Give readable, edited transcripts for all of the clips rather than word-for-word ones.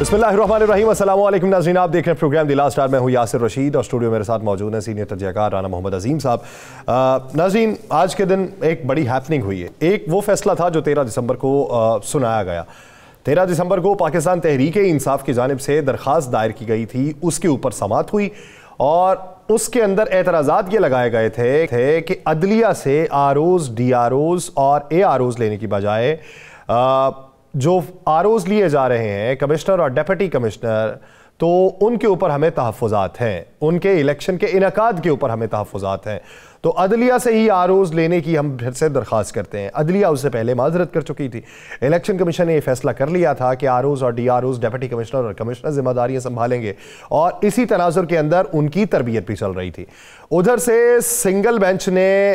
बिस्मिल्लाहिर्रहमानिर्रहीम। अस्सलाम वालेकुम नाज़रीन, आप देख रहे हैं प्रोग्राम द लास्ट आवर। मैं हूं यासिर रशीद और स्टूडियो मेरे साथ मौजूद हैं सीनियर तजज़ियाकार राना मोहम्मद अजीम साहब। नाज़रीन, आज के दिन एक बड़ी हैपनिंग हुई है। एक वो फैसला था जो 13 दिसंबर को सुनाया गया। 13 दिसंबर को पाकिस्तान तहरीक-ए-इंसाफ की जानिब से दरख्वास्त दायर की गई थी, उसके ऊपर समाअत हुई और उसके अंदर एतराज़ात ये लगाए गए थे कि अदलिया से आरओज़, डीआरओज़ और एआरओज़ लेने की बजाय जो आरओज़ लिए जा रहे हैं, कमिश्नर और डिप्टी कमिश्नर, तो उनके ऊपर हमें तहफ़्फ़ुज़ात हैं, उनके इलेक्शन के इनकाद के ऊपर हमें तहफ़्फ़ुज़ात हैं। तो अदलिया से ही आरओज़ लेने की हम फिर से दरख्वास्त करते हैं। अदलिया उससे पहले माजरत कर चुकी थी। इलेक्शन कमीशन ने यह फैसला कर लिया था कि आरओज़ और डीआरओज़, डिप्टी कमिश्नर और कमिश्नर जिम्मेदारियां संभालेंगे और इसी तनाजुर के अंदर उनकी तरबियत भी चल रही थी। उधर से सिंगल बेंच ने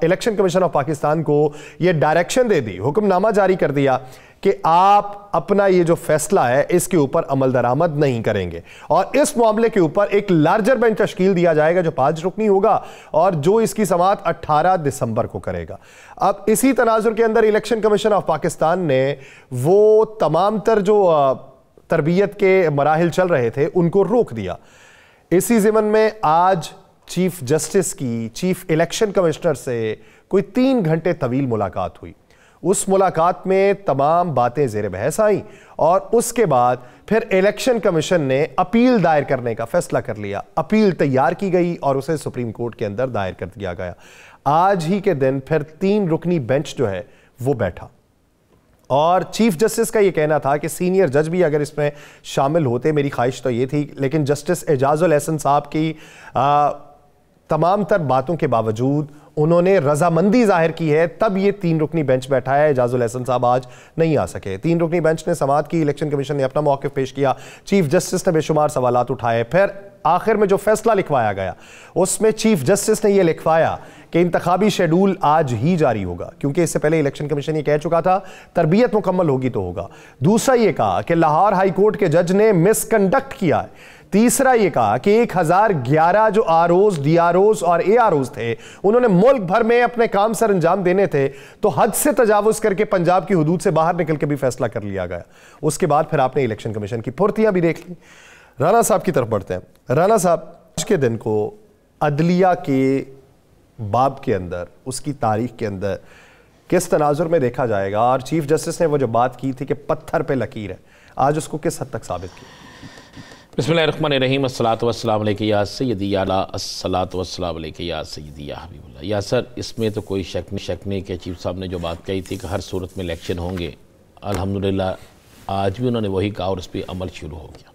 इलेक्शन कमीशन ऑफ पाकिस्तान को यह डायरेक्शन दे दी, हुक्मनामा जारी कर दिया कि आप अपना ये जो फैसला है इसके ऊपर अमल दरामद नहीं करेंगे और इस मामले के ऊपर एक लार्जर बेंच तश्कील दिया जाएगा जो 5 रुकनी होगा और जो इसकी समाअत 18 दिसंबर को करेगा। अब इसी तनाजुर के अंदर इलेक्शन कमीशन ऑफ पाकिस्तान ने वो तमाम तर जो तरबियत के मराहिल चल रहे थे उनको रोक दिया। इसी ज़िमन में आज चीफ जस्टिस की चीफ इलेक्शन कमिश्नर से कोई 3 घंटे तवील मुलाकात हुई। उस मुलाकात में तमाम बातें ज़ेर बहस आई और उसके बाद फिर इलेक्शन कमीशन ने अपील दायर करने का फैसला कर लिया। अपील तैयार की गई और उसे सुप्रीम कोर्ट के अंदर दायर कर दिया गया। आज ही के दिन फिर 3 रुकनी बेंच जो है वो बैठा और चीफ जस्टिस का ये कहना था कि सीनियर जज भी अगर इसमें शामिल होते, मेरी ख्वाहिश तो ये थी, लेकिन जस्टिस एजाजुल एहसन साहब की तमाम तर बातों के बावजूद उन्होंने रजामंदी जाहिर की है, तब ये 3 रुकनी बेंच बैठा है। एजाजुल एहसन साहब आज नहीं आ सके। 3 रुकनी बेंच ने समाअत की, इलेक्शन कमीशन ने अपना मौक़िफ़ पेश किया, चीफ जस्टिस ने बेशुमार सवालात उठाए, फिर आखिर में जो फैसला लिखवाया गया उसमें चीफ जस्टिस ने यह लिखवाया कि इंतखाबी शेड्यूल आज ही जारी होगा, क्योंकि इससे पहले इलेक्शन कमीशन ये कह चुका था तरबियत मुकम्मल होगी तो होगा। दूसरा ये कहा कि लाहौर हाई कोर्ट के जज ने मिसकंडक्ट किया है। तीसरा ये कहा कि 1011 जो आरओज़, डीआरओज़ और एआरओज़ थे उन्होंने मुल्क भर में अपने काम सर अंजाम देने थे, तो हद से तजावुज़ करके पंजाब की हुदूद से बाहर निकल के भी फैसला कर लिया गया। उसके बाद फिर आपने इलेक्शन कमीशन की फुर्तियां भी देख ली। राना साहब की तरफ बढ़ते हैं। राना साहब, आज के दिन को अदलिया के बाब के अंदर, उसकी तारीख के अंदर किस तनाजुर में देखा जाएगा और चीफ जस्टिस ने वो जो बात की थी कि पत्थर पे लकीर है, आज उसको किस हद तक साबित किया? बिस्मिल्लाहिर्रहमानिर्रहीम। अस्सलातु वस्सलामु अलैका या सय्यदी आला, अस्सलातु वस्सलामु अलैका या सय्यदी या हबीबुल्लाह। या सर, इसमें तो कोई शक नहीं कि चीफ साहब ने जो बात कही थी कि हर सूरत में इलेक्शन होंगे, अल्हम्दुलिल्लाह आज भी उन्होंने वही कहा और उस पर अमल शुरू हो गया।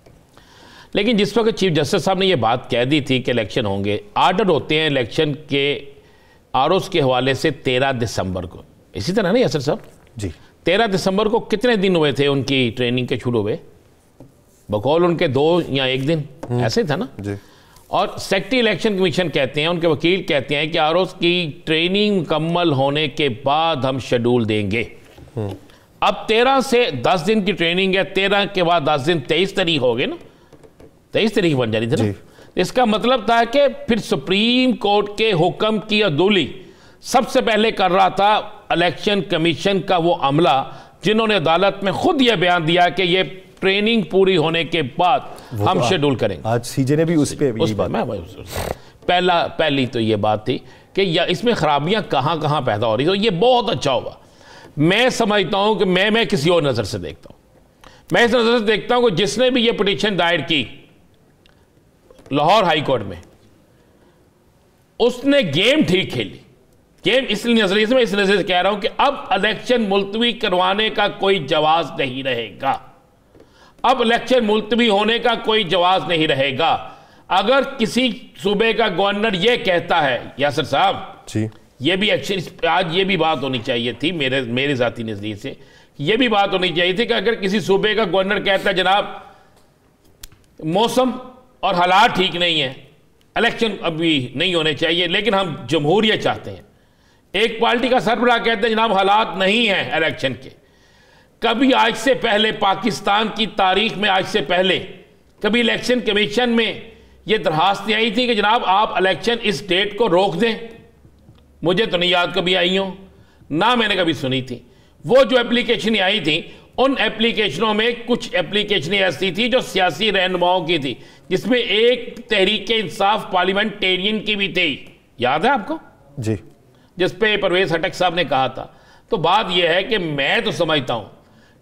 लेकिन जिस वक्त चीफ जस्टिस साहब ने ये बात कह दी थी कि इलेक्शन होंगे, आर्डर होते हैं इलेक्शन के आरओज़ के हवाले से 13 दिसंबर को, इसी तरह नहीं यासर साहब जी? 13 दिसंबर को कितने दिन हुए थे उनकी ट्रेनिंग के शुरू हुए? बकौल उनके 2 या 1 दिन, ऐसे था ना जी। और सेक्रेटरी इलेक्शन कमीशन कहते हैं, उनके वकील कहते हैं कि आरओज़ की ट्रेनिंग मुकम्मल होने के बाद हम शेड्यूल देंगे। अब 13 से 10 दिन की ट्रेनिंग है, 13 के बाद 10 दिन 23 तारीख हो गए ना, 23 तारीख बन जानी थी ना। इसका मतलब था कि फिर सुप्रीम कोर्ट के हुक्म की अदूली सबसे पहले कर रहा था इलेक्शन कमीशन का वो अमला, जिन्होंने अदालत में खुद यह बयान दिया कि ये ट्रेनिंग पूरी होने के बाद हम शेड्यूल करेंगे। आज सीजे ने भी उस पे पहली तो ये बात थी कि इसमें खराबियां कहां कहां पैदा हो रही, तो ये बहुत अच्छा हुआ। मैं समझता हूं कि मैं किसी और नजर से देखता हूं, मैं इस नजर से देखता हूं कि जिसने भी ये पिटीशन दायर की लाहौर हाई कोर्ट में, उसने गेम ठीक खेली। गेम इस नजरिए से, मैं इस नजरिए से कह रहा हूं कि अब इलेक्शन मुलतवी करवाने का कोई जवाब नहीं रहेगा। अब इलेक्शन मुलतवी होने का कोई जवाब नहीं रहेगा। अगर किसी सूबे का गवर्नर यह कहता है, यासर साहब जी, ये भी एक्शन, आज ये भी बात होनी चाहिए थी मेरे जाती नजरिए से, ये भी बात होनी चाहिए थी कि अगर किसी सूबे का गवर्नर कहता है जनाब मौसम और हालात ठीक नहीं है, इलेक्शन अभी नहीं होने चाहिए, लेकिन हम जमहूरियत चाहते हैं। एक पार्टी का सरबराह कहते हैं जनाब हालात नहीं है इलेक्शन के। कभी आज से पहले पाकिस्तान की तारीख में, आज से पहले कभी इलेक्शन कमीशन में यह दरखास्त आई थी कि जनाब आप इलेक्शन इस डेट को रोक दें? मुझे तो नहीं याद कभी आई हो, ना मैंने कभी सुनी थी। वो जो एप्लीकेशन आई थी उन एप्लीकेशनों में कुछ एप्लीकेशनें ऐसी थी जो सियासी रहनुमाओं की थी, जिसमें एक तहरीक इंसाफ पार्लियामेंटेरियन की भी थी, याद है आपको जी, जिस पे परवेज हटक साहब ने कहा था। तो बात यह है कि मैं तो समझता हूं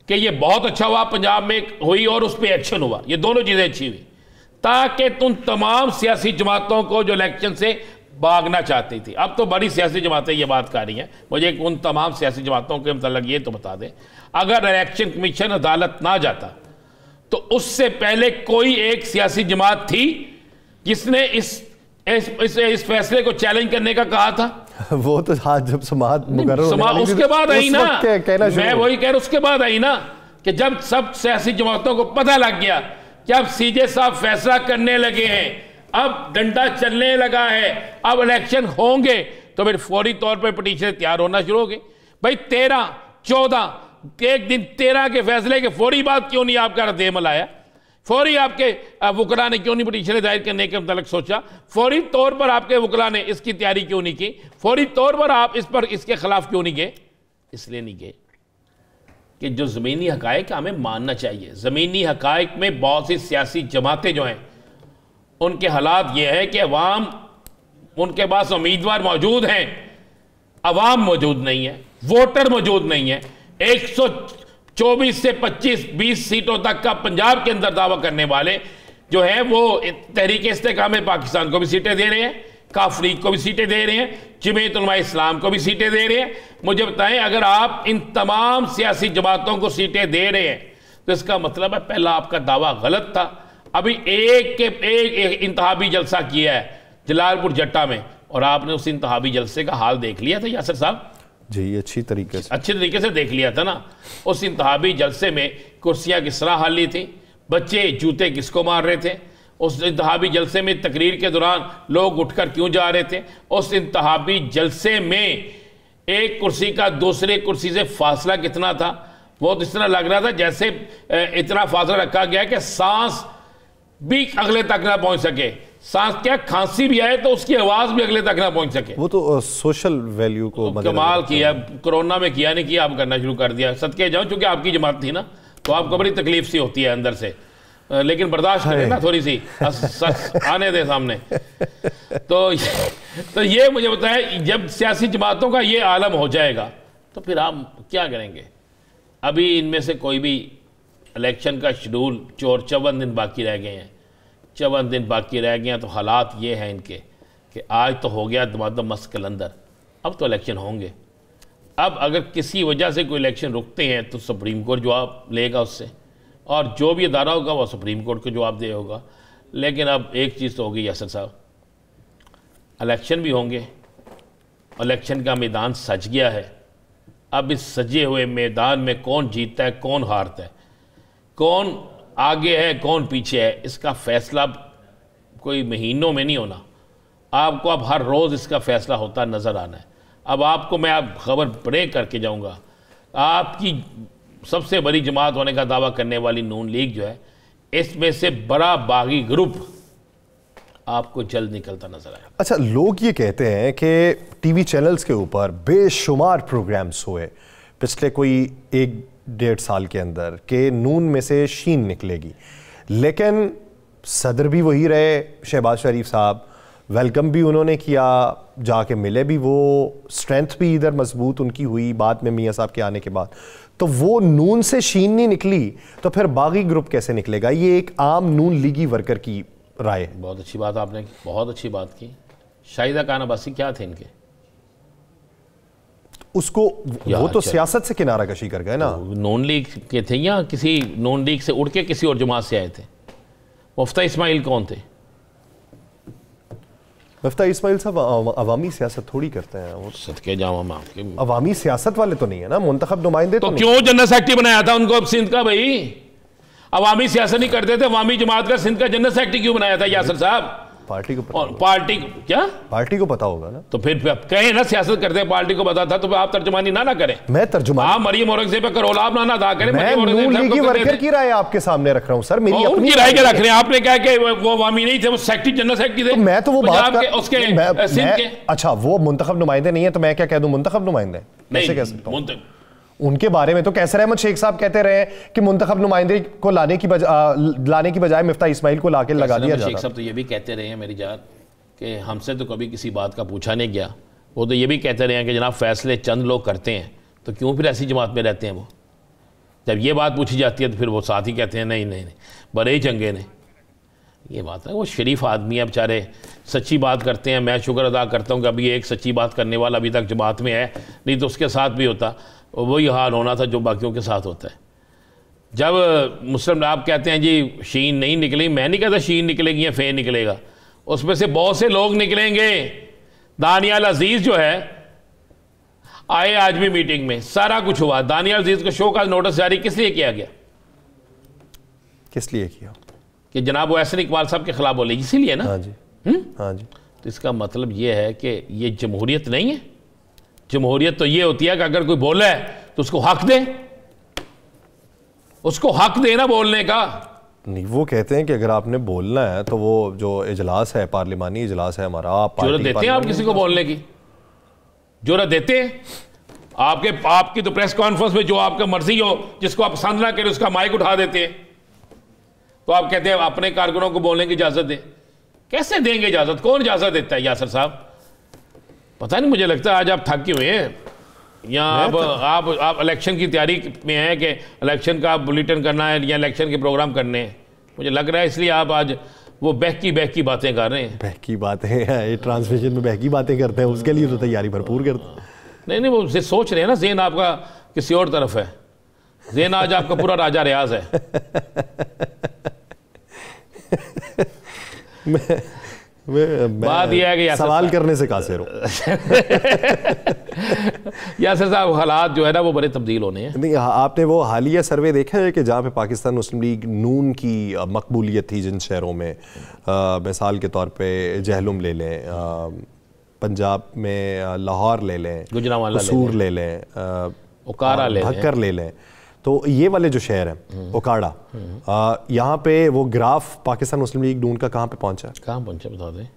कि ये बहुत अच्छा हुआ पंजाब में हुई और उस पर एक्शन हुआ, ये दोनों चीजें अच्छी हुई, ताकि तुम तमाम सियासी जमातों को जो इलेक्शन से भागना चाहती थी, अब तो बड़ी सियासी जमातें ये बात कर रही हैं, मुझे उन तमाम सियासी जमातों के मतलब ये तो बता दें, अगर इलेक्शन कमीशन अदालत ना जाता तो उससे पहले कोई एक सियासी जमात थी जिसने इस फैसले को चैलेंज करने का कहा था? वो तो आज जब समाअत उसके बाद आई ना, मैं वही कह रहा, उसके बाद आई ना कि जब सब सियासी जमातों को पता लग गया कि अब सीजे साहब फैसला करने लगे हैं, अब डंडा चलने लगा है, अब इलेक्शन होंगे, तो फिर फौरी तौर पर पटिशन तैयार होना शुरू हो गए। भाई 13, 14 एक दिन 13 के फैसले के फौरी बाद क्यों नहीं आपका रद्द-ए-अमल आया? फौरी आपके वकला ने क्यों नहीं पटिशन दायर करने के मतलब सोचा? फौरी तौर पर आपके वकला ने इसकी तैयारी क्यों नहीं की? फौरी तौर पर आप इसके खिलाफ क्यों नहीं गए? इसलिए नहीं गए कि जो ज़मीनी हकायक हमें मानना चाहिए। ज़मीनी हकायक में बहुत सी सियासी जमातें जो हैं उनके हालात ये है कि अवाम, उनके पास उम्मीदवार मौजूद हैं, अवाम मौजूद नहीं है, वोटर मौजूद नहीं है। 124 से 25-20 सीटों तक का पंजाब के अंदर दावा करने वाले जो हैं वो तहरीक इस्तेकाम पाकिस्तान को भी सीटें दे रहे हैं, काफरीक को भी सीटें दे रहे हैं, जमीयत उलमा इस्लाम को भी सीटें दे रहे हैं। मुझे बताएं, अगर आप इन तमाम सियासी जमातों को सीटें दे रहे हैं तो इसका मतलब है पहला आपका दावा गलत था। अभी एक इंतहाबी जलसा किया है जलालपुर जट्टा में, और आपने उस इंतहाबी जलसे का हाल देख लिया था यासर साहब जी, अच्छी तरीके से देख लिया था ना। उस इंतहाबी जलसे में कुर्सियां किस तरह हाली थी, बच्चे जूते किसको मार रहे थे, उस इंतहाबी जलसे में तकरीर के दौरान लोग उठकर क्यों जा रहे थे, उस इंतहाबी जलसे में एक कुर्सी का दूसरे कुर्सी से फासला कितना था। वो तो इस तरह लग रहा था जैसे इतना फासला रखा गया कि सांस भी अगले तक ना पहुंच सके, सांस क्या खांसी भी आए तो उसकी आवाज भी अगले तक ना पहुंच सके। वो तो सोशल वैल्यू को कमाल किया, कोरोना में किया नहीं किया, आप करना शुरू कर दिया। सदके जाऊं, चूंकि आपकी जमात थी ना तो आपको बड़ी तकलीफ सी होती है अंदर से, लेकिन बर्दाश्त करें ना थोड़ी सी, आने दे सामने। तो ये मुझे बताएं, जब सियासी जमातों का ये आलम हो जाएगा तो फिर आप क्या करेंगे? अभी इनमें से कोई भी इलेक्शन का शेड्यूल 54 दिन बाकी रह गए हैं, 54 दिन बाकी रह गए हैं, तो हालात ये हैं इनके कि आज तो हो गया दमादम कलंदर, अब तो इलेक्शन होंगे। अब अगर किसी वजह से कोई इलेक्शन रुकते हैं तो सुप्रीम कोर्ट जवाब लेगा उससे, और जो भी अदारा होगा वो सुप्रीम कोर्ट को जवाब दे होगा। लेकिन अब एक चीज़ तो होगी यासर साहब, इलेक्शन भी होंगे, इलेक्शन का मैदान सज गया है। अब इस सजे हुए मैदान में कौन जीतता है, कौन हारता है, कौन आगे है, कौन पीछे है, इसका फैसला कोई महीनों में नहीं होना, आपको अब हर रोज़ इसका फैसला होता नज़र आना है। अब आपको मैं आप खबर ब्रेक करके जाऊंगा, आपकी सबसे बड़ी जमात होने का दावा करने वाली नून लीग जो है, इसमें से बड़ा बागी ग्रुप आपको जल्द निकलता नजर आएगा। अच्छा, लोग ये कहते हैं कि टीवी चैनल्स के ऊपर बेशुमार प्रोग्राम्स हुए पिछले कोई 1-1.5 साल के अंदर कि नून में से शीन निकलेगी, लेकिन सदर भी वही रहे शहबाज शरीफ साहब, वेलकम भी उन्होंने किया, जाके मिले भी, वो स्ट्रेंथ भी इधर मजबूत उनकी हुई बाद में मियाँ साहब के आने के बाद। तो वो नून से शीन नहीं निकली तो फिर बागी ग्रुप कैसे निकलेगा? ये एक आम नून लीगी वर्कर की राय है। बहुत अच्छी बात आपने, बहुत अच्छी बात की। शाहिदा खान अब्बासी क्या थे इनके? उसको वो तो सियासत से किनारा कशी कर गए ना। नून लीग के थे या किसी नून लीग से उड़ के किसी और जमात से आए थे? मुफ्ता इस्माइल कौन थे? मुफ्ता इस्माइल साहब अवामी सियासत थोड़ी करते हैं, वो सदके जामा आपके अवामी सियासत वाले तो नहीं है ना, मुंतखब नुमाइंदे। तो क्यों जनरल सेक्रेटरी बनाया था उनको अब सिंध का? भाई अवामी सियासत नहीं करते थे, अवामी जमात का सिंध का जनरल सेक्रेटरी क्यों बनाया था यासर साहब? पार्टी को पता, पार्टी क्या पार्टी को पता होगा ना। तो फिर कहें ना सियासत करते हैं, पार्टी को पता था, तो आप तर्जुमानी ना करें। मैं तर्जुमानी, आप मरियम औरंगजेब पे करोलाब ना अदा करें। मैं नून लीगी वर्कर की राय आपके सामने रख रहा हूं सर, मेरी अपनी राय के रख रहे हैं। आपने कहा कि वो अवामी नहीं थे, वो सेक्रेटरी जनरल सेक्रेटरी थे। तो मैं तो वो बात कर उसके सिंध के, अच्छा वो मुंतखब नुमाइंदे नहीं है तो मैं क्या कह दूं, मुंतखब नुमाइंदे कैसे कह सकता हूं? उनके बारे में तो कैसर अहमद शेख साहब कहते रहे कि मुंतखब नुमाइंदे को लाने की बजाय मिफ्ताह इस्माइल को लाके लगा दिया जाता। शेख साहब तो ये भी कहते रहे हैं मेरी जान कि हमसे तो कभी किसी बात का पूछा नहीं गया। वो तो ये भी कहते रहे हैं कि जनाब फैसले चंद लोग करते हैं, तो क्यों फिर ऐसी जमात में रहते हैं वो? जब ये बात पूछी जाती है तो फिर वो साथ ही कहते हैं नहीं नहीं नहीं बड़े ही चंगे ने। ये बात है, वो शरीफ आदमी है बेचारे, सच्ची बात करते हैं। मैं शुक्र अदा करता हूँ कि अभी एक सच्ची बात करने वाला अभी तक जमात में है, नहीं तो उसके साथ भी होता वही हाल होना था जो बाकियों के साथ होता है। जब मुस्लिम आप कहते हैं जी शीन नहीं निकली, मैं नहीं कहता शीन निकलेगी या फ़े निकलेगा, उसमें से बहुत से लोग निकलेंगे। दानियाल अजीज़ जो है आए आज भी मीटिंग में, सारा कुछ हुआ। दानियाल अजीज़ को शो का नोटिस जारी किस लिए किया गया? किस लिए किया? कि जनाब वो एहसन इकबाल साहब के खिलाफ बोले, इसीलिए ना। हाँ जी, हाँ जी। तो इसका मतलब ये है कि ये जमहूरियत नहीं है। जमहूरियत तो ये होती है कि अगर कोई बोला है तो उसको हक दे, उसको हक देना बोलने का। नहीं, वो कहते हैं कि अगर आपने बोलना है तो वो जो इजलास है, पार्लिमानी इजलास है हमारा, आप जुर्रत देते हैं आप किसी को बोलने की? जुर्रत देते हैं? आपकी तो प्रेस कॉन्फ्रेंस में जो आपका मर्जी हो, जिसको आप पसंद ना करें उसका माइक उठा देते हैं। तो आप कहते हैं अपने कारकुनों को बोलने की इजाजत दें। कैसे देंगे इजाजत? कौन इजाजत देता है? यासर साहब पता नहीं, मुझे लगता है आज आप थक हुए हैं या आप इलेक्शन की तैयारी में हैं कि इलेक्शन का बुलेटिन करना है या इलेक्शन के प्रोग्राम करने हैं। मुझे लग रहा है इसलिए आप आज वो बहकी बातें कर रहे हैं। बहकी बातें ये ट्रांसमिशन में बहकी बातें करते हैं, उसके लिए तो तैयारी भरपूर करते हैं। नहीं वो सोच रहे हैं ना, ज़हन आपका किसी और तरफ है। ज़हन आज आपका पूरा राजा रियाज है। बात यह है कि सवाल करने से कासिर हो। यासर साहब हालात जो है ना वो बड़े तब्दील होने हैं। नहीं, आपने वो हालिया सर्वे देखा है कि जहाँ पे पाकिस्तान मुस्लिम लीग नून की मकबूलियत थी जिन शहरों में, मिसाल के तौर पे जहलुम ले लें, पंजाब में लाहौर ले लें, गुजरांवाला कसूर ले लें, ओकाड़ा ले लें, भक्कर ले लें, तो ये वाले जो शहर हैं ओकाड़ा, यहाँ पे वो ग्राफ पाकिस्तान मुस्लिम लीग नून का कहाँ पे पहुँचा है? कहाँ पहुँचा बता दें?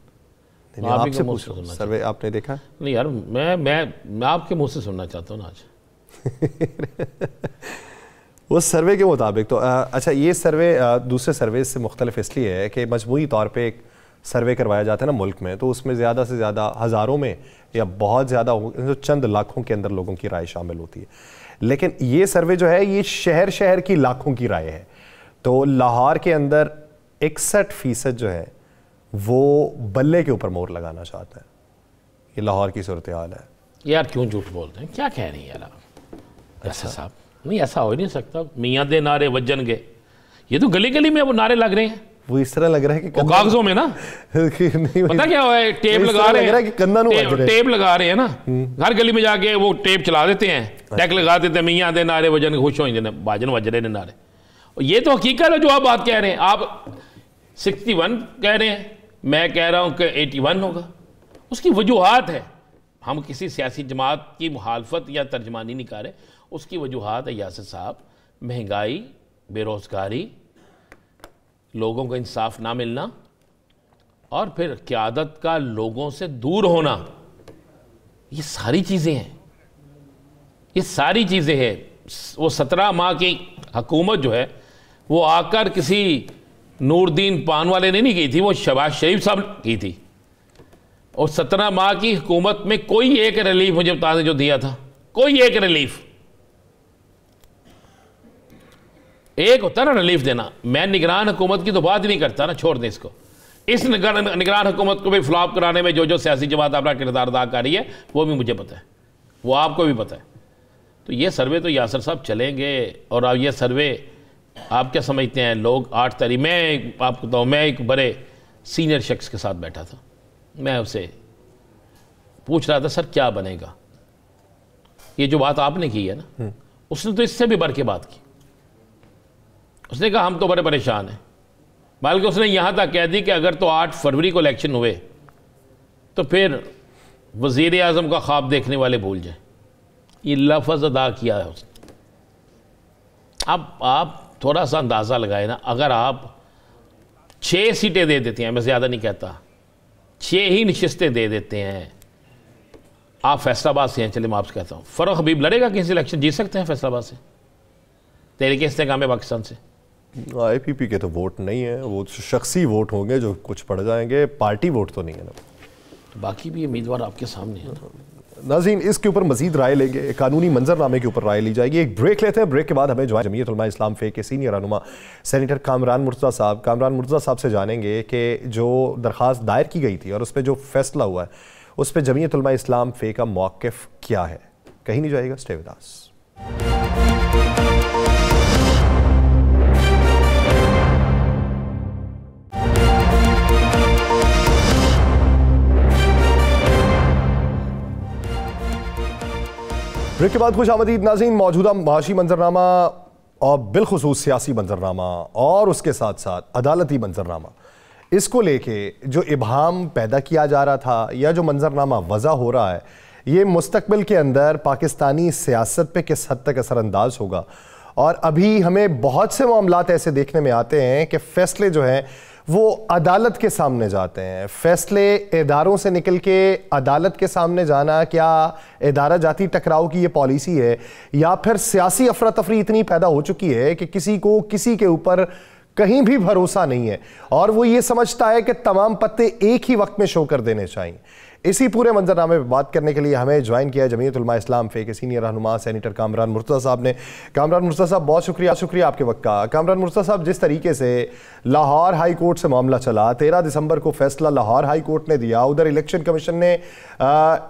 आपसे पूछ रहा हूं, सर्वे आपने देखा? नहीं यार, मैं आपके मुंह से सुनना चाहता हूँ ना आज। उस सर्वे के मुताबिक तो अच्छा, ये सर्वे दूसरे सर्वे से मुख्तलिफ इसलिए है कि मजमूई तौर पे एक सर्वे करवाया जाता है ना मुल्क में, तो उसमें ज़्यादा से ज़्यादा हज़ारों में या बहुत ज़्यादा चंद लाखों के अंदर लोगों की राय शामिल होती है। लेकिन ये सर्वे जो है ये शहर शहर की लाखों की राय है। तो लाहौर के अंदर 61% जो है वो बल्ले के ऊपर मोहर लगाना चाहता है। ये लाहौर की सूरत हाल है। यार क्यों झूठ बोलते हैं? क्या कह रहे हैं यार आप? ऐसा साहब नहीं, ऐसा हो ही नहीं सकता। मियाँ दे नारे वजन के, ये तो गली गली में वो नारे लग रहे हैं। वो इस तरह लग रहा है कि कागजों में ना पता क्या हुआ है, टेप लगा रहे हैं, टेप लगा रहे हैं ना, हर गली में जाके वो टेप चला देते हैं, टैग लगा देते हैं, मियाँ दे नारे वजन खुश हो जाते, बाजन वज रहे ने नारे। ये तो हकीकत है जो आप बात कह रहे हैं। आप 61 कह रहे हैं, मैं कह रहा हूँ कि 81 होगा। उसकी वजूहात है, हम किसी सियासी जमात की मुखालफत या तर्जमानी नहीं कर रहे। उसकी वजूहात है यासर साहब, महंगाई, बेरोज़गारी, लोगों को इंसाफ ना मिलना और फिर क़यादत का लोगों से दूर होना। ये सारी चीज़ें हैं, ये सारी चीज़ें हैं। वो 17 माह की हुकूमत जो है वो आकर किसी नूरदीन पान वाले ने नहीं की थी, वो शहबाज शरीफ साहब की थी। और 17 माह की हुकूमत में कोई एक रिलीफ मुझे बता दें जो दिया था, कोई एक रिलीफ। एक होता ना रिलीफ देना। मैं निगरान हुकूमत की तो बात ही नहीं करता ना, छोड़ दें इसको। इस निगरान हुकूमत को भी फ्लॉप कराने में जो जो सियासी जमात अपना किरदार अदा कर रही है वो भी मुझे पता है, वो आपको भी पता है। तो ये सर्वे तो यासर साहब चलेंगे। और अब ये सर्वे आप क्या समझते हैं? लोग 8 तारीख, मैं आपको बताऊँ, मैं एक बड़े सीनियर शख्स के साथ बैठा था, मैं उससे पूछ रहा था सर क्या बनेगा? ये जो बात आपने की है ना, उसने तो इससे भी बढ़ के बात की। उसने कहा हम तो बड़े परेशान हैं, बल्कि उसने यहाँ तक कह दी कि अगर तो 8 फरवरी को इलेक्शन हुए तो फिर वज़ीर आज़म का ख्वाब देखने वाले भूल जाए। ये लफ्ज़ अदा किया है उसने। अब आप थोड़ा सा अंदाज़ा लगाए ना, अगर आप 6 सीटें दे देते हैं, मैं ज़्यादा नहीं कहता, 6 ही नशिस्तें दे देते हैं, आप फैसलाबाद से हैं, चले मैं आपसे कहता हूँ, फ़ारूक हबीब लड़ेगा किसी इलेक्शन, जीत सकते हैं फैसलाबाद से तहरीक इस्तेकाम पाकिस्तान से? IPP के तो वोट नहीं है, वो शख्सी वोट होंगे जो कुछ पड़ जाएंगे, पार्टी वोट तो नहीं है ना। तो बाकी भी उम्मीदवार आपके सामने है ना। नाज़रीन, इसके ऊपर मजीद राय लेंगे, कानूनी मंजरनामे के ऊपर राय ली जाएगी। एक ब्रेक लेते हैं, ब्रेक के बाद हमें जो है जमीयत उलमा इस्लाम फे के सीनियर रहनुमा सेनेटर कामरान मुर्तज़ा साहब से जानेंगे कि जो दरख्वास्त दायर की गई थी और उस पर जो फैसला हुआ है उस पर जमीयत उलमा इस्लाम फे का मौक़िफ़ क्या है। कहीं नहीं जाएगा, स्टे विद अस। ब्रेक के बाद खुश आमदीद नाज़रीन। मौजूदा माशी मंजरनामा और बिलखुसूस सियासी मंजरनामा और उसके साथ साथ अदालती मंजरनामा, इसको लेके जो इबहाम पैदा किया जा रहा था या जो मंजरनामा वज़ा हो रहा है, ये मुस्तकबिल के अंदर पाकिस्तानी सियासत पे किस हद तक असरअंदाज होगा। और अभी हमें बहुत से मामलात ऐसे देखने में आते हैं कि फ़ैसले जो हैं वो अदालत के सामने जाते हैं। फ़ैसले इदारों से निकल के अदालत के सामने जाना, क्या इदारा जाती टकराव की ये पॉलिसी है या फिर सियासी अफरा तफरी इतनी पैदा हो चुकी है कि किसी को किसी के ऊपर कहीं भी भरोसा नहीं है और वो ये समझता है कि तमाम पत्ते एक ही वक्त में शो कर देने चाहिए। इसी पूरे मंजरनामे पर बात करने के लिए हमें ज्वाइन किया जमीयत उलमा इस्लाम फे के सीनियर रहनुमा सेनेटर कामरान मुर्तज़ा साहब ने। कामरान मुर्तज़ा साहब, बहुत शुक्रिया आपके वक्त का। कामरान मुर्तज़ा साहब, जिस तरीके से लाहौर हाई कोर्ट से मामला चला, 13 दिसंबर को फैसला लाहौर हाई कोर्ट ने दिया, उधर इलेक्शन कमीशन ने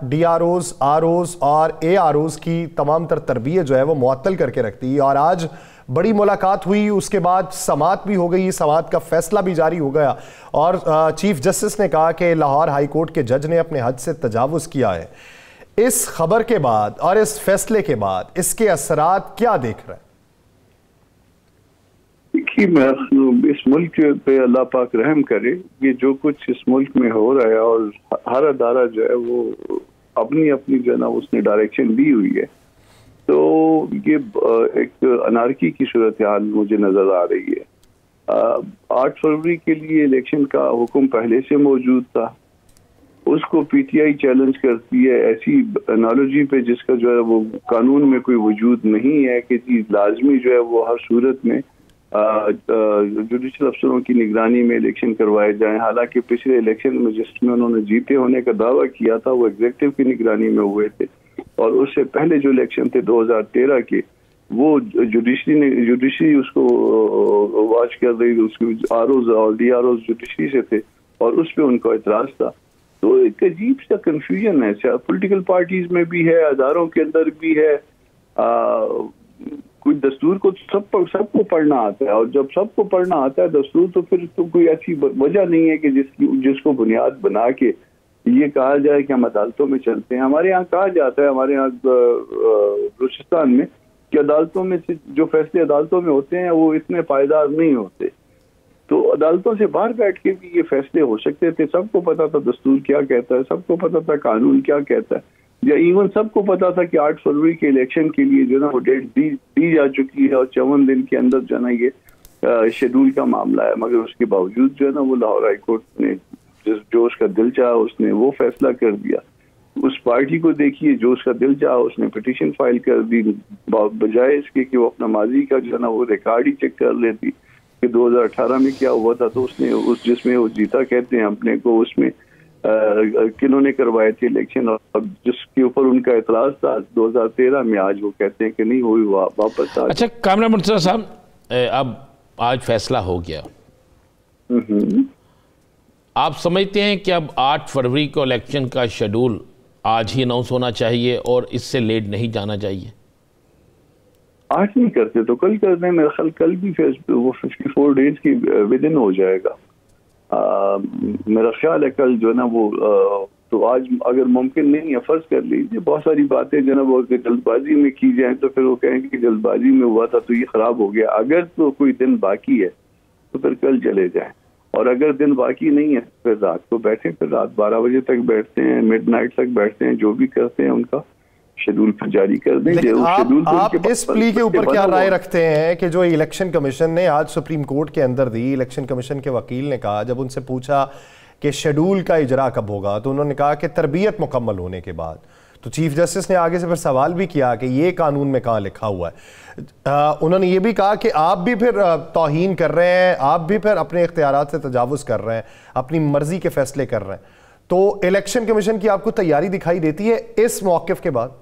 DROs, ROs और AROs की तमाम तरबियत जो है वो मुअत्तल करके रख दी और आज बड़ी मुलाकात हुई, उसके बाद समाअत भी हो गई, समाअत का फैसला भी जारी हो गया और चीफ जस्टिस ने कहा कि लाहौर हाई कोर्ट के जज ने अपने हद से तजावुज़ किया है। इस खबर के बाद और इस फैसले के बाद इसके असरात क्या देख रहे हैं? देखिए, मैं इस मुल्क पे अल्लाह पाक रहम करे, ये जो कुछ इस मुल्क में हो रहा है और हर अदारा जो है वो अपनी अपनी जो है ना उसने डायरेक्शन दी हुई है, तो ये एक अनारकी की सूरत हाल मुझे नजर आ रही है। 8 फरवरी के लिए इलेक्शन का हुक्म पहले से मौजूद था, उसको PTI चैलेंज करती है ऐसी एनालॉजी पे जिसका जो है वो कानून में कोई वजूद नहीं है कि चीज लाजमी जो है वो हर सूरत में जुडिशल अफसरों की निगरानी में इलेक्शन करवाए जाएं। हालांकि पिछले इलेक्शन में जिसमें उन्होंने जीते होने का दावा किया था वो एग्जीक्यूटिव की निगरानी में हुए थे और उससे पहले जो इलेक्शन थे 2013 के, वो जुडिशरी उसको वॉच कर रही थी, उसकी ROs और DROs जुडिशरी से थे और उस पर उनका इतराज था। तो एक अजीब सा कंफ्यूजन है, पॉलिटिकल पार्टीज में भी है, अदारों के अंदर भी है। कोई दस्तूर को सबको पढ़ना आता है और जब सबको पढ़ना आता है दस्तूर, तो फिर तो कोई ऐसी वजह नहीं है कि जिसको बुनियाद बना के ये कहा जाए कि हम अदालतों में चलते हैं। हमारे यहाँ कहा जाता है, हमारे यहाँ बलूचिस्तान में, कि अदालतों में से जो फैसले अदालतों में होते हैं वो इतने पायदार नहीं होते, तो अदालतों से बाहर बैठ के भी ये फैसले हो सकते थे। सबको पता था दस्तूर क्या कहता है, सबको पता था कानून क्या कहता है, या इवन सबको पता था कि 8 फरवरी के इलेक्शन के लिए जो ना वो डेट दी जा चुकी है और 54 दिन के अंदर जो है ना ये शेड्यूल का मामला है। मगर उसके बावजूद जो है ना वो लाहौर हाई कोर्ट ने जो उसका दिल चाहा उसने वो फैसला कर दिया। उस पार्टी को देखिए, जो उसका दिल चाहा उसने पिटीशन फाइल कर दी, बजाय इसके कि वो अपना माजी का जो है ना वो रिकॉर्ड ही चेक कर लेती कि 2018 में क्या हुआ था। तो उसने उस जिसमें वो जीता कहते हैं अपने को, उसमें किन्होंने करवाए थे इलेक्शन और जिसके ऊपर उनका एतराज था 2013 में, आज वो कहते हैं कि नहीं हुई वापस आ। अच्छा कामरान मुर्तज़ा साहब, अब आज फैसला हो गया, आप समझते हैं कि अब 8 फरवरी को इलेक्शन का शेड्यूल आज ही अनाउंस होना चाहिए और इससे लेट नहीं जाना चाहिए? आज नहीं करते तो कल कर दें, मेरा ख्याल कल भी वो 54 डेज की विद इन हो जाएगा। मेरा ख्याल है कल जो है ना वो तो आज अगर मुमकिन नहीं है, फर्ज कर लीजिए बहुत सारी बातें जो है ना वो जल्दबाजी में की जाए तो फिर वो कहेंगे कि जल्दबाजी में हुआ था तो ये खराब हो गया। अगर तो कोई दिन बाकी है तो फिर कल चले जाएं, और अगर दिन बाकी नहीं है फिर रात को बैठे, फिर रात 12 बजे तक बैठते हैं, मिडनाइट तक बैठते हैं, जो भी करते हैं उनका शेड्यूल फिर जारी कर देंगे। आप इस प्ली के ऊपर क्या राय रखते हैं कि जो इलेक्शन कमीशन ने आज सुप्रीम कोर्ट के अंदर दी, इलेक्शन कमीशन के वकील ने कहा, जब उनसे पूछा कि शेड्यूल का इजरा कब होगा तो उन्होंने कहा कि तरबियत मुकम्मल होने के बाद। तो चीफ जस्टिस ने आगे से फिर सवाल भी किया कि ये कानून में कहाँ लिखा हुआ है। उन्होंने ये भी कहा कि आप भी फिर तौहीन कर रहे हैं, आप भी फिर अपने इख्तियारात से तजावुज़ कर रहे हैं, अपनी मर्जी के फैसले कर रहे हैं। तो इलेक्शन कमीशन की आपको तैयारी दिखाई देती है इस मौक़िफ़ के बाद?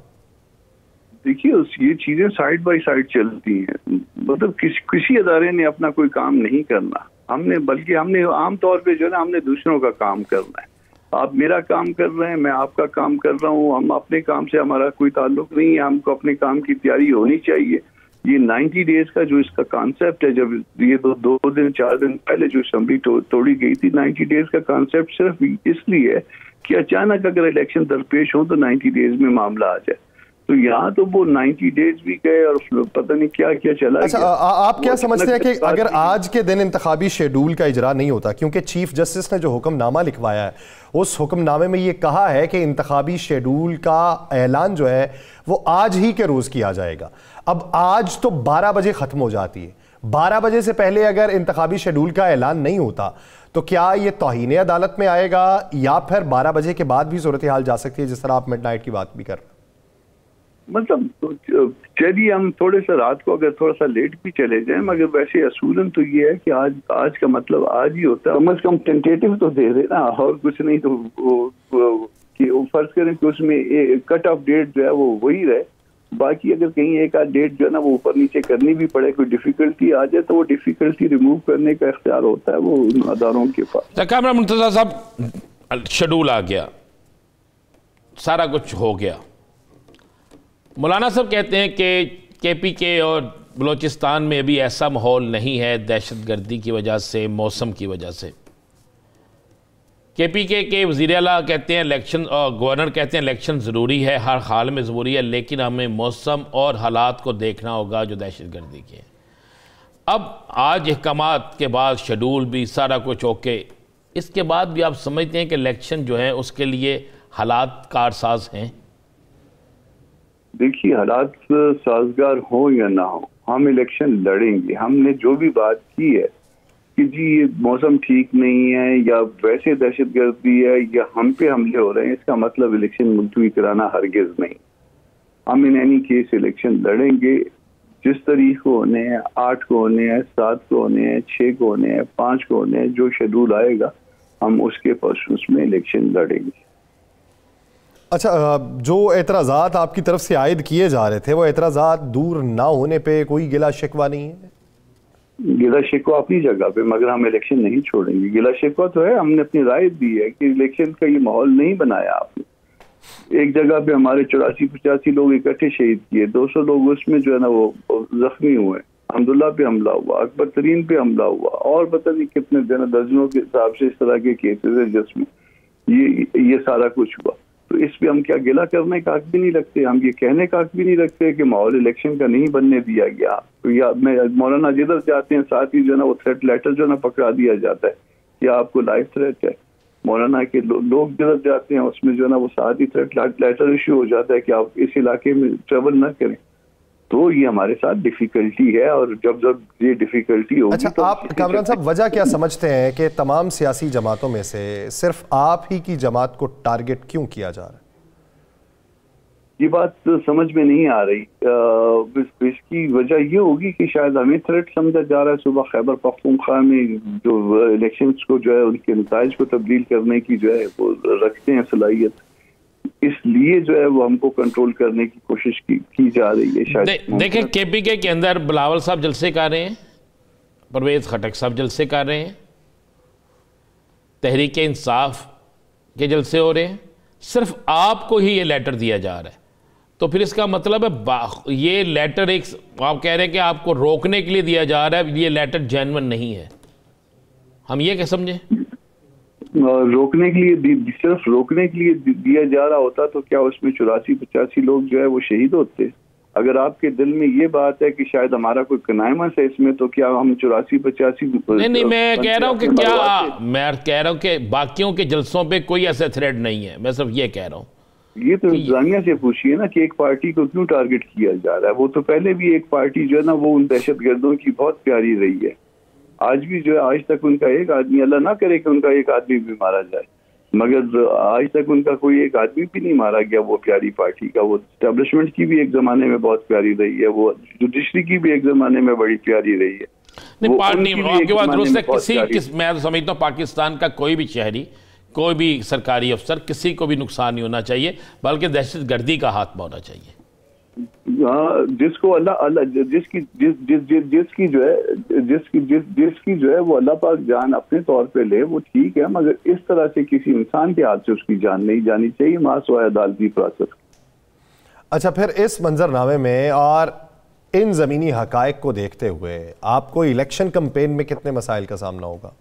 देखिए, ये चीजें साइड बाय साइड चलती हैं। मतलब किसी अदारे ने अपना कोई काम नहीं करना, बल्कि हमने आमतौर पे जो है ना, हमने दूसरों का काम करना है। आप मेरा काम कर रहे हैं, मैं आपका काम कर रहा हूँ, हम अपने काम से हमारा कोई ताल्लुक नहीं है। हमको अपने काम की तैयारी होनी चाहिए। ये 90 डेज का जो इसका कॉन्सेप्ट है, जब ये 2 दिन 4 दिन पहले जो असेंबली तोड़ी गई थी, 90 डेज का कॉन्सेप्ट सिर्फ इसलिए है कि अचानक अगर इलेक्शन दरपेश हो तो 90 डेज में मामला आ जाए। तो यहाँ तो वो 90 डेज भी गए और पता नहीं क्या क्या चला। अच्छा, आप क्या समझते हैं कि अगर आज के दिन इंतखाबी शेड्यूल का इजरा नहीं होता, क्योंकि चीफ जस्टिस ने जो हुक्मनामा लिखवाया है उस हुक्मनामे में ये कहा है कि इंतखाबी शेड्यूल का ऐलान जो है वो आज ही के रोज किया जाएगा। अब आज तो 12 बजे खत्म हो जाती है, 12 बजे से पहले अगर इंतखाबी शेड्यूल का ऐलान नहीं होता तो क्या ये तौहीन अदालत में आएगा, या फिर 12 बजे के बाद भी सूरत हाल जा सकती है, जिस तरह आप मिडनाइट की बात भी कर रहे हैं? मतलब चलिए, हम थोड़े से रात को अगर थोड़ा सा लेट भी चले जाएं, मगर वैसे असूलन तो ये है कि आज का मतलब आज ही होता है। कम से कम टेंटेटिव तो दे देना, और कुछ नहीं तो कि फर्ज करें कि उसमें कट ऑफ डेट जो है वो वही रहे। बाकी अगर कहीं एक आध डेट जो है ना वो ऊपर नीचे करनी भी पड़े, कोई डिफिकल्टी आ जाए, तो वो डिफिकल्टी रिमूव करने का इख्तियार होता है वो उन अदारों के पास। कैमरा मुर्तज़ा साहब, शेड्यूल आ गया, सारा कुछ हो गया। मौलाना साहब कहते हैं कि KPK और बलूचिस्तान में अभी ऐसा माहौल नहीं है दहशतगर्दी की वजह से, मौसम की वजह से। KPK के वज़ीर आला कहते हैं इलेक्शन, और गवर्नर कहते हैं इलेक्शन ज़रूरी है, हर हाल में ज़रूरी है, लेकिन हमें मौसम और हालात को देखना होगा जो दहशतगर्दी के हैं। अब आज अहकामात के बाद शेड्यूल भी सारा कुछ ओके, इसके बाद भी आप समझते हैं कि इलेक्शन जो है उसके लिए हालात कारसाज हैं? देखिए, हालात साजगार हो या ना हो, हम इलेक्शन लड़ेंगे। हमने जो भी बात की है कि जी ये मौसम ठीक नहीं है या वैसे दहशतगर्दी है या हम पे हमले हो रहे हैं, इसका मतलब इलेक्शन मुलतवी कराना हरगिज नहीं। हम इन एनी केस इलेक्शन लड़ेंगे। जिस तारीख को होने हैं, 8 को होने हैं, 7 को होने हैं, 6 को होने हैं, 5 को होने हैं, जो शेड्यूल आएगा हम उसके पर्सन्स में इलेक्शन लड़ेंगे। अच्छा, जो एतराज़ात आपकी तरफ से आयद किए जा रहे थे, वो एतराज़ात दूर ना होने पे कोई गिला शिकवा नहीं है? गिला शिकवा अपनी जगह पे, मगर हम इलेक्शन नहीं छोड़ेंगे। गिला शिकवा तो है, हमने अपनी राय दी है कि इलेक्शन का ये माहौल नहीं बनाया आपने। एक जगह पे हमारे 84-85 लोग इकट्ठे शहीद किए, 200 लोग उसमें जो है ना वो जख्मी हुए। अब्दुल्ला पे हमला हुआ, अकबर तरीन पे हमला हुआ, और पता नहीं कितने दर्जनों के हिसाब से इस तरह के केसेस है जिसमें ये सारा कुछ हुआ। तो इस पे हम क्या गिला करने का हक भी नहीं रखते, हम ये कहने का हक भी नहीं रखते कि माहौल इलेक्शन का नहीं बनने दिया गया। तो या मैं मौलाना जिधर जाते हैं साथ ही जो है ना वो थ्रेट लेटर जो है ना पकड़ा दिया जाता है कि आपको लाइफ थ्रेट है। मौलाना के लोग जिधर जाते हैं उसमें जो है ना वो साथ ही थ्रेट लेटर इश्यू हो जाता है कि आप इस इलाके में ट्रेवल ना करें। तो ये हमारे साथ डिफिकल्टी है, और जब ये डिफिकल्टी होगी। अच्छा, तो आप कामरान साहब वजह क्या समझते हैं कि तमाम सियासी जमातों में से सिर्फ आप ही की जमात को टारगेट क्यों किया जा रहा है? ये बात तो समझ में नहीं आ रही। इसकी वजह ये होगी कि शायद हमें थ्रेट समझा जा रहा है। सुबह खैबर पख्तूनख्वा में जो इलेक्शंस को जो है उनके नताइज को तब्दील करने की जो है वो रखते हैं सलाहियत, इसलिए जो है वो हमको कंट्रोल करने की कोशिश की जा रही है शायद। देखें, KPK के अंदर बिलावल साहब जलसे कर रहे हैं, परवेज खटक साहब जलसे कर रहे हैं, तहरीक इंसाफ के जलसे हो रहे हैं, सिर्फ आपको ही ये लेटर दिया जा रहा है। तो फिर इसका मतलब है ये लेटर एक, आप कह रहे हैं कि आपको रोकने के लिए दिया जा रहा है, ये लेटर जेन्युइन नहीं है, हम ये क्या समझें? रोकने के लिए, सिर्फ रोकने के लिए दिया जा रहा होता तो क्या उसमें 84-85 लोग जो है वो शहीद होते? अगर आपके दिल में ये बात है कि शायद हमारा कोई कनाइमस है इसमें, तो क्या हम 84-85 नहीं, मैं कह रहा हूँ कि क्या, मैं कह रहा हूँ कि बाकियों के जलसों पे कोई ऐसा थ्रेड नहीं है, मैं सिर्फ ये कह रहा हूँ। ये तो इंतजामिया से पूछिए ना कि एक पार्टी को क्यों टारगेट किया जा रहा है। वो तो पहले भी एक पार्टी जो है ना वो उन दहशतगर्दों की बहुत प्यारी रही है। आज भी जो है, आज तक उनका एक आदमी, अल्लाह ना करे कि उनका एक आदमी भी मारा जाए, मगर आज तक उनका कोई एक आदमी भी नहीं मारा गया वो प्यारी पार्टी का। वो एस्टेब्लिशमेंट की भी एक जमाने में बहुत प्यारी रही है, वो जुडिशरी की भी एक जमाने में बड़ी प्यारी रही है। नहीं, पार्टी आपके बात दुरुस्त है। मैं तो समझता हूँ पाकिस्तान का कोई भी शहरी, कोई भी सरकारी अफसर, किसी को भी नुकसान नहीं होना चाहिए, बल्कि दहशतगर्दी का हाथ होना चाहिए। हाँ, जिसको अल्लाह जिसकी जो है वो अल्लाह पाक जान अपने तौर पे ले, वो ठीक है, मगर इस तरह से किसी इंसान के हाथ से उसकी जान नहीं जानी चाहिए मासवाए अदालती प्रोसेस। अच्छा, फिर इस मंजरनामे में और इन ज़मीनी हकायक को देखते हुए आपको इलेक्शन कैंपेन में कितने मसाइल का सामना होगा?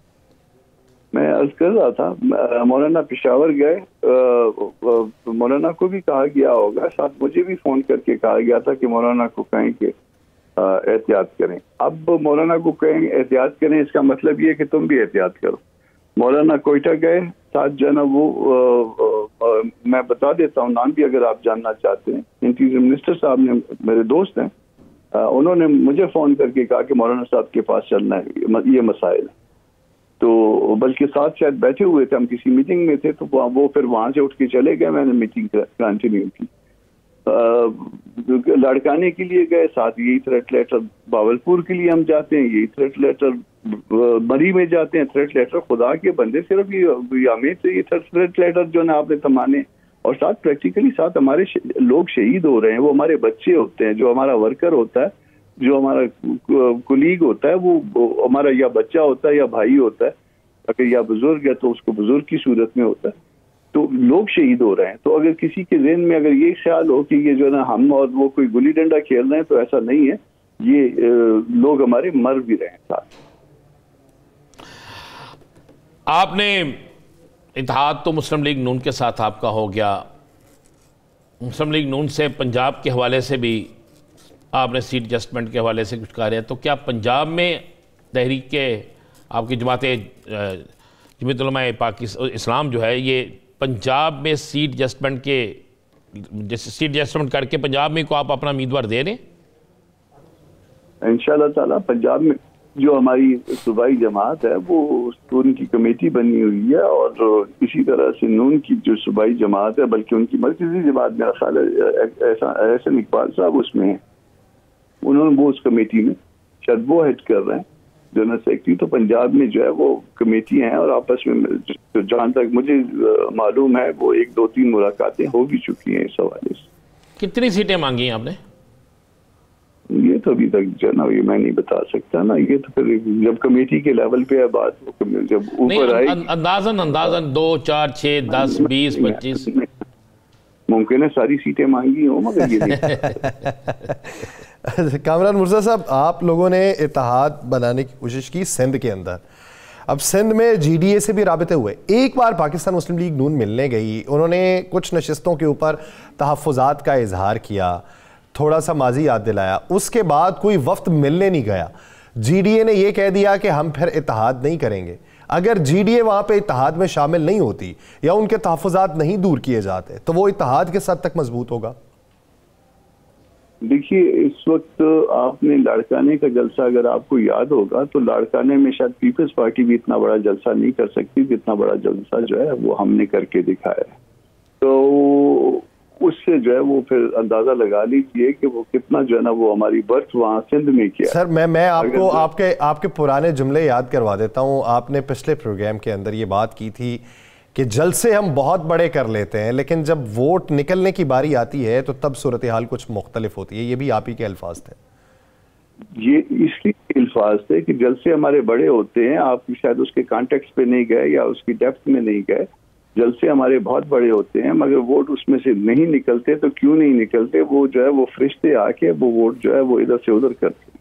मैं अर्ज कर रहा था, मौलाना पेशावर गए, मौलाना को भी कहा गया होगा, साथ मुझे भी फोन करके कहा गया था कि मौलाना को कहें कि एहतियात करें। अब मौलाना को कहें एहतियात करें, इसका मतलब ये कि तुम भी एहतियात करो। मौलाना कोयटा गए, साथ जो है ना वो मैं बता देता हूँ नाम भी अगर आप जानना चाहते हैं। इंटीरियर मिनिस्टर साहब ने, मेरे दोस्त हैं, उन्होंने मुझे फोन करके कहा कि मौलाना साहब के पास चलना है, ये मसाइल है। तो बल्कि साथ शायद बैठे हुए थे, हम किसी मीटिंग में थे, तो वो फिर वहां से उठ के चले गए। मैंने मीटिंग कंटिन्यू की, लड़काने के लिए गए, साथ यही थ्रेट लेटर बावलपुर के लिए हम जाते हैं, यही थ्रेट लेटर मरी में जाते हैं, थ्रेट लेटर खुदा के बंदे सिर्फ ये हमें से ये थ्रेट लेटर जो ना आपने थमाने, और साथ प्रैक्टिकली साथ हमारे लोग शहीद हो रहे हैं। वो हमारे बच्चे होते हैं, जो हमारा वर्कर होता है, जो हमारा कुलीग होता है, वो हमारा या बच्चा होता है या भाई होता है, अगर या बुजुर्ग है तो उसको बुजुर्ग की सूरत में होता है। तो लोग शहीद हो रहे हैं। तो अगर किसी के ज़हन में अगर ये ख्याल हो कि ये जो है ना हम और वो कोई गुल्ली डंडा खेल रहे हैं, तो ऐसा नहीं है। ये लोग हमारे मर भी रहे हैं साथ। आपने इत्तेहाद तो मुस्लिम लीग नून के साथ आपका हो गया, मुस्लिम लीग नून से पंजाब के हवाले से भी आपने सीट एडजस्टमेंट के हवाले से कुछ कहा है, तो क्या पंजाब में तहरीक के आपकी जमात उलमा-ए पाकिस्तान इस्लाम जो है, ये पंजाब में सीट एडजस्टमेंट के जैसे सीट एडजस्टमेंट करके पंजाब में को आप अपना उम्मीदवार दे रहे हैं? इंशाअल्लाह ताला पंजाब में जो हमारी सूबाई जमात है वो उनकी कमेटी बनी हुई है, और इसी तरह से नून की जो सूबाई जमात है, बल्कि उनकी मरकजी जमात में एहसन इकबाल साहब उसमें है, उन्होंने वो उस कमेटी में शायद वो हेड कर रहे हैं जनरल सेक्रेटरी। तो पंजाब में जो है वो कमेटी हैं, और आपस में जहाँ तक मुझे मालूम है वो 1-2-3 मुलाकातें हो भी चुकी हैं इस हवाले से। कितनी सीटें मांगी हैं आपने? ये तो अभी तक जो ना ये मैं नहीं बता सकता ना, ये तो फिर जब कमेटी के लेवल पे है बात, जब ऊपर आए अंदाजन 2, 4, 6, 10, 20, 25 मुमकिन है सारी सीटें मांगी हो, मगर ये कामरान मुर्जा साहब, आप लोगों ने इत्तेहाद बनाने की कोशिश की सिंध के अंदर, अब सिंध में GDA से भी राबिते हुए, एक बार पाकिस्तान मुस्लिम लीग नून मिलने गई, उन्होंने कुछ नशिस्तों के ऊपर तहफ़्फ़ुज़ात का इजहार किया, थोड़ा सा माजी याद दिलाया, उसके बाद कोई वफ्त मिलने नहीं गया। GDA ने यह कह दिया कि हम फिर इत्तेहाद नहीं करेंगे। अगर GDA वहां पे इत्तेहाद में शामिल नहीं होती या उनके तहफ़्फ़ुज़ात नहीं दूर किए जाते, तो वो इत्तेहाद किस हद तक मजबूत होगा? देखिए, इस वक्त आपने लाड़काने का जलसा अगर आपको याद होगा, तो लाड़काने में शायद पीपल्स पार्टी भी इतना बड़ा जलसा नहीं कर सकती जितना बड़ा जलसा जो है वो हमने करके दिखाया है। तो उससे जो है वो फिर अंदाजा लगा लीजिए कि वो कितना जो है ना वो हमारी बर्थ वहाँ सिंध में किया। सर मैं आपको आपके पुराने जुमले याद करवा देता हूँ। आपने पिछले प्रोग्राम के अंदर ये बात की थी कि जलसे हम बहुत बड़े कर लेते हैं, लेकिन जब वोट निकलने की बारी आती है तो तब सूरत हाल कुछ मुख्तलिफ होती है। ये भी आप ही के अल्फाज थे? ये इसलिए अल्फाज थे कि जलसे हमारे बड़े होते हैं, आप शायद उसके कॉन्टेक्स्ट पे नहीं गए या उसकी डेप्थ में नहीं गए। जलसे हमारे बहुत बड़े होते हैं, मगर वोट उसमें से नहीं निकलते। तो क्यों नहीं निकलते? वो जो है वो फरिश्ते आके वो वोट जो है वो इधर से उधर करते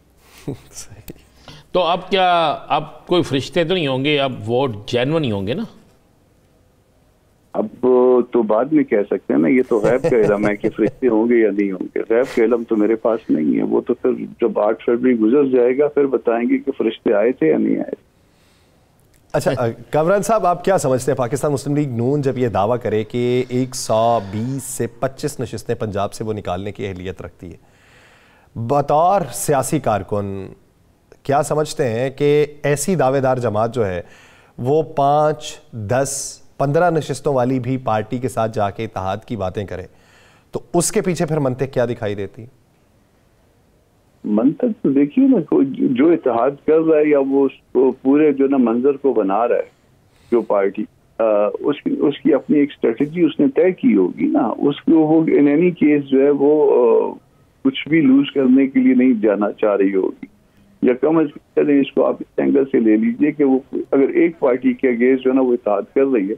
हैं। तो अब क्या, अब कोई फरिश्ते तो नहीं होंगे, अब वोट जेन्युइन ही होंगे ना? अब तो बाद में कह सकते हैं ना, ये तो गैब का इल्म है कि फरिश्ते होंगे या नहीं होंगे। गैब का इल्म तो मेरे पास नहीं है, वो तो फिर जब 8 फरवरी गुजर जाएगा फिर बताएंगे कि फरिश्ते आए थे या नहीं आए थे। अच्छा कामरान साहब, आप क्या समझते हैं, पाकिस्तान मुस्लिम लीग नून जब ये दावा करे कि 120 से 25 नशिस्तें पंजाब से वो निकालने की अहलियत रखती है, बतौर सियासी कारकुन क्या समझते हैं कि ऐसी दावेदार जमात जो है वो 5, 10 15 नशिस्तों वाली भी पार्टी के साथ जाके इत्तेहाद की बातें करे, तो उसके पीछे फिर मंतक क्या दिखाई देती? मंतक तो देखिए ना, जो इत्तेहाद कर रहा है या वो उसको पूरे जो ना मंजर को बना रहा है जो पार्टी, उसकी अपनी एक स्ट्रेटजी उसने तय की होगी ना। उसको वो इन एनी केस जो है वो कुछ भी लूज करने के लिए नहीं जाना चाह रही होगी, या कम अज कम इसको आप इस एंगल से ले लीजिए कि वो अगर एक पार्टी के अगेंस्ट जो है ना वो इत्तेहाद कर रही है,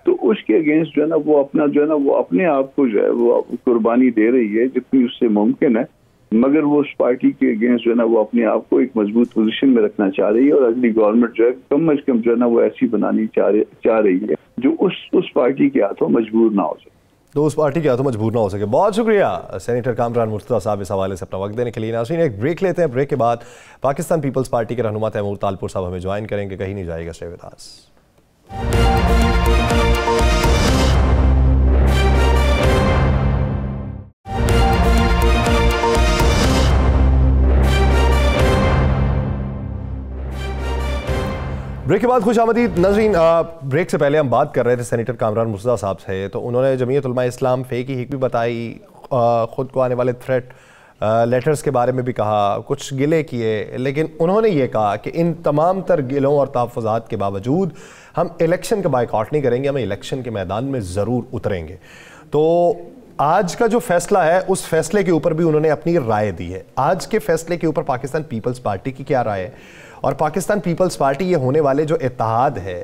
तो उसके अगेंस्ट जो है ना वो अपना जो है ना वो अपने आप को जो है वो कुर्बानी दे रही है जितनी उससे मुमकिन है, मगर वो उस पार्टी के अगेंस्ट जो है ना वो अपने आप को एक मजबूत पोजीशन में रखना चाह रही है, और अगली गवर्नमेंट जो है कम अज कम जो है ना वो ऐसी बनानी चाह रही है जो उस पार्टी के हाथों मजबूर ना हो सके, तो उस पार्टी के हाथों मजबूर ना हो सके। बहुत शुक्रिया सेनेटर कामरान मुर्तज़ा साहब इस हवाले से अपना वक्त देने के लिए। नाज़रीन, एक ब्रेक लेते हैं, ब्रेक के बाद पाकिस्तान पीपल्स पार्टी के रहनुमा तैमूर तालपुर साहब हमें ज्वाइन करेंगे, कहीं नहीं जाएगा, स्टे विद अस। ब्रेक के बाद खुश आमदीद नाज़रीन। ब्रेक से पहले हम बात कर रहे थे सेनेटर कामरान मुर्तज़ा साहब से, तो उन्होंने जमीयत उलमा इस्लाम फे की हिक भी बताई, ख़ुद को आने वाले थ्रेट लेटर्स के बारे में भी कहा, कुछ गिले किए, लेकिन उन्होंने ये कहा कि इन तमाम तर गिलों और तहफ़्फ़ुज़ात के बावजूद हम इलेक्शन का बायकॉट नहीं करेंगे, हम इलेक्शन के मैदान में ज़रूर उतरेंगे। तो आज का जो फैसला है उस फैसले के ऊपर भी उन्होंने अपनी राय दी है। आज के फैसले के ऊपर पाकिस्तान पीपल्स पार्टी की क्या राय है, और पाकिस्तान पीपल्स पार्टी ये होने वाले जो इत्तेहाद है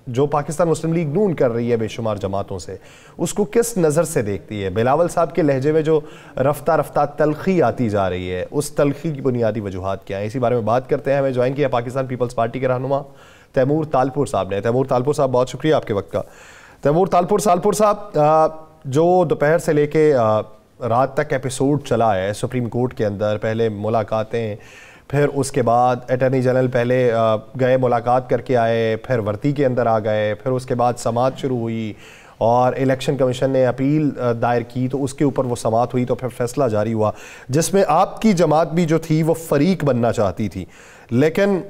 जो पाकिस्तान मुस्लिम लीग नून कर रही है बेशुमार जमातों से, उसको किस नज़र से देखती है? बिलावल साहब के लहजे में जो रफ्ता रफ्ता तलखी आती जा रही है, उस तलखी की बुनियादी वजूहात क्या है, इसी बारे में बात करते हैं। हमें ज्वाइन किया पाकिस्तान पीपल्स पार्टी के रहनुमा तैमूर तालपुर साहब ने। तैमूर तालपुर साहब, बहुत शुक्रिया आपके वक्त का। तैमूर तालपुर साहब, जो दोपहर से लेके रात तक एपिसोड चला है सुप्रीम कोर्ट के अंदर, पहले मुलाकातें, फिर उसके बाद अटॉर्नी जनरल पहले गए मुलाकात करके आए, फिर वर्ती के अंदर आ गए, फिर उसके बाद समाअत शुरू हुई और इलेक्शन कमीशन ने अपील दायर की, तो उसके ऊपर वो समाअत हुई, तो फिर फैसला जारी हुआ जिसमें आपकी जमात भी जो थी वो फरीक बनना चाहती थी, लेकिन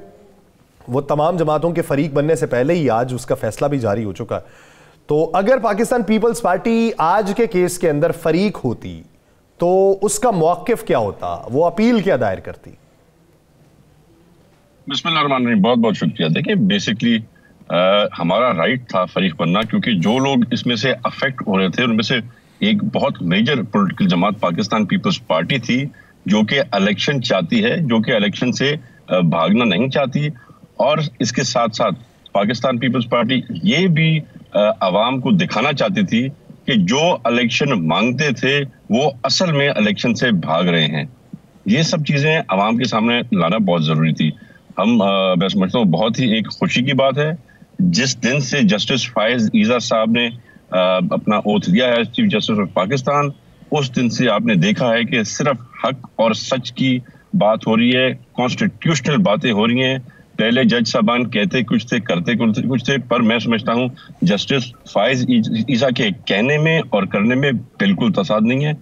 वो तमाम जमातों के फरीक बनने से पहले ही आज उसका फैसला भी जारी हो चुका है। तो अगर पाकिस्तान पीपल्स पार्टी आज के केस के अंदर फरीक होती तो उसका मौक़िफ़ क्या होता, वो अपील क्या दायर करती? बिस्मिल्लाहिर्रहमानिर्रहीम, बहुत बहुत शुक्रिया। देखिए, बेसिकली हमारा राइट था फरीक बनना, क्योंकि जो लोग इसमें से अफेक्ट हो रहे थे उनमें से एक बहुत मेजर पॉलिटिकल जमात पाकिस्तान पीपल्स पार्टी थी, जो कि इलेक्शन चाहती है, जो कि इलेक्शन से भागना नहीं चाहती, और इसके साथ साथ पाकिस्तान पीपल्स पार्टी ये भी आवाम को दिखाना चाहती थी कि जो इलेक्शन मांगते थे वो असल में इलेक्शन से भाग रहे हैं। ये सब चीजें आवाम के सामने लाना बहुत जरूरी थी। मैं समझता हूँ बहुत ही एक खुशी की बात है जिस दिन से जस्टिस फायज ईजा साहब ने अपना ओथ लिया है चीफ जस्टिस ऑफ पाकिस्तान, उस दिन से आपने देखा है कि सिर्फ हक और सच की बात हो रही है, कॉन्स्टिट्यूशनल बातें हो रही हैं। पहले जज साहबान कहते कुछ थे, करते कुछ थे, पर मैं समझता हूँ जस्टिस फायज ईजा के कहने में और करने में बिल्कुल तसाद नहीं है।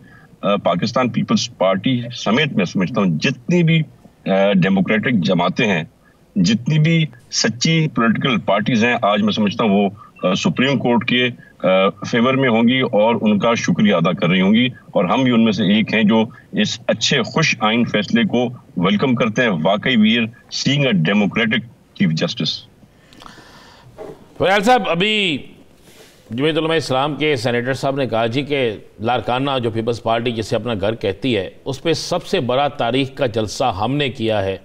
पाकिस्तान पीपल्स पार्टी समेत मैं समझता हूँ जितनी भी डेमोक्रेटिक जमातें हैं, जितनी भी सच्ची पॉलिटिकल पार्टीज हैं, आज मैं समझता हूँ वो सुप्रीम कोर्ट के फेवर में होंगी और उनका शुक्रिया अदा कर रही होंगी, और हम भी उनमें से एक हैं जो इस अच्छे खुश आइन फैसले को वेलकम करते हैं। वाकई we are seeing a democratic chief justice. Fayal साहब, अभी जमीयत उलमा इस्लाम के सेनेटर साहब ने कहा जी कि लारकाना जो पीपल्स पार्टी जिसे अपना घर कहती है उस पर सबसे बड़ा तारीख का जलसा हमने किया है,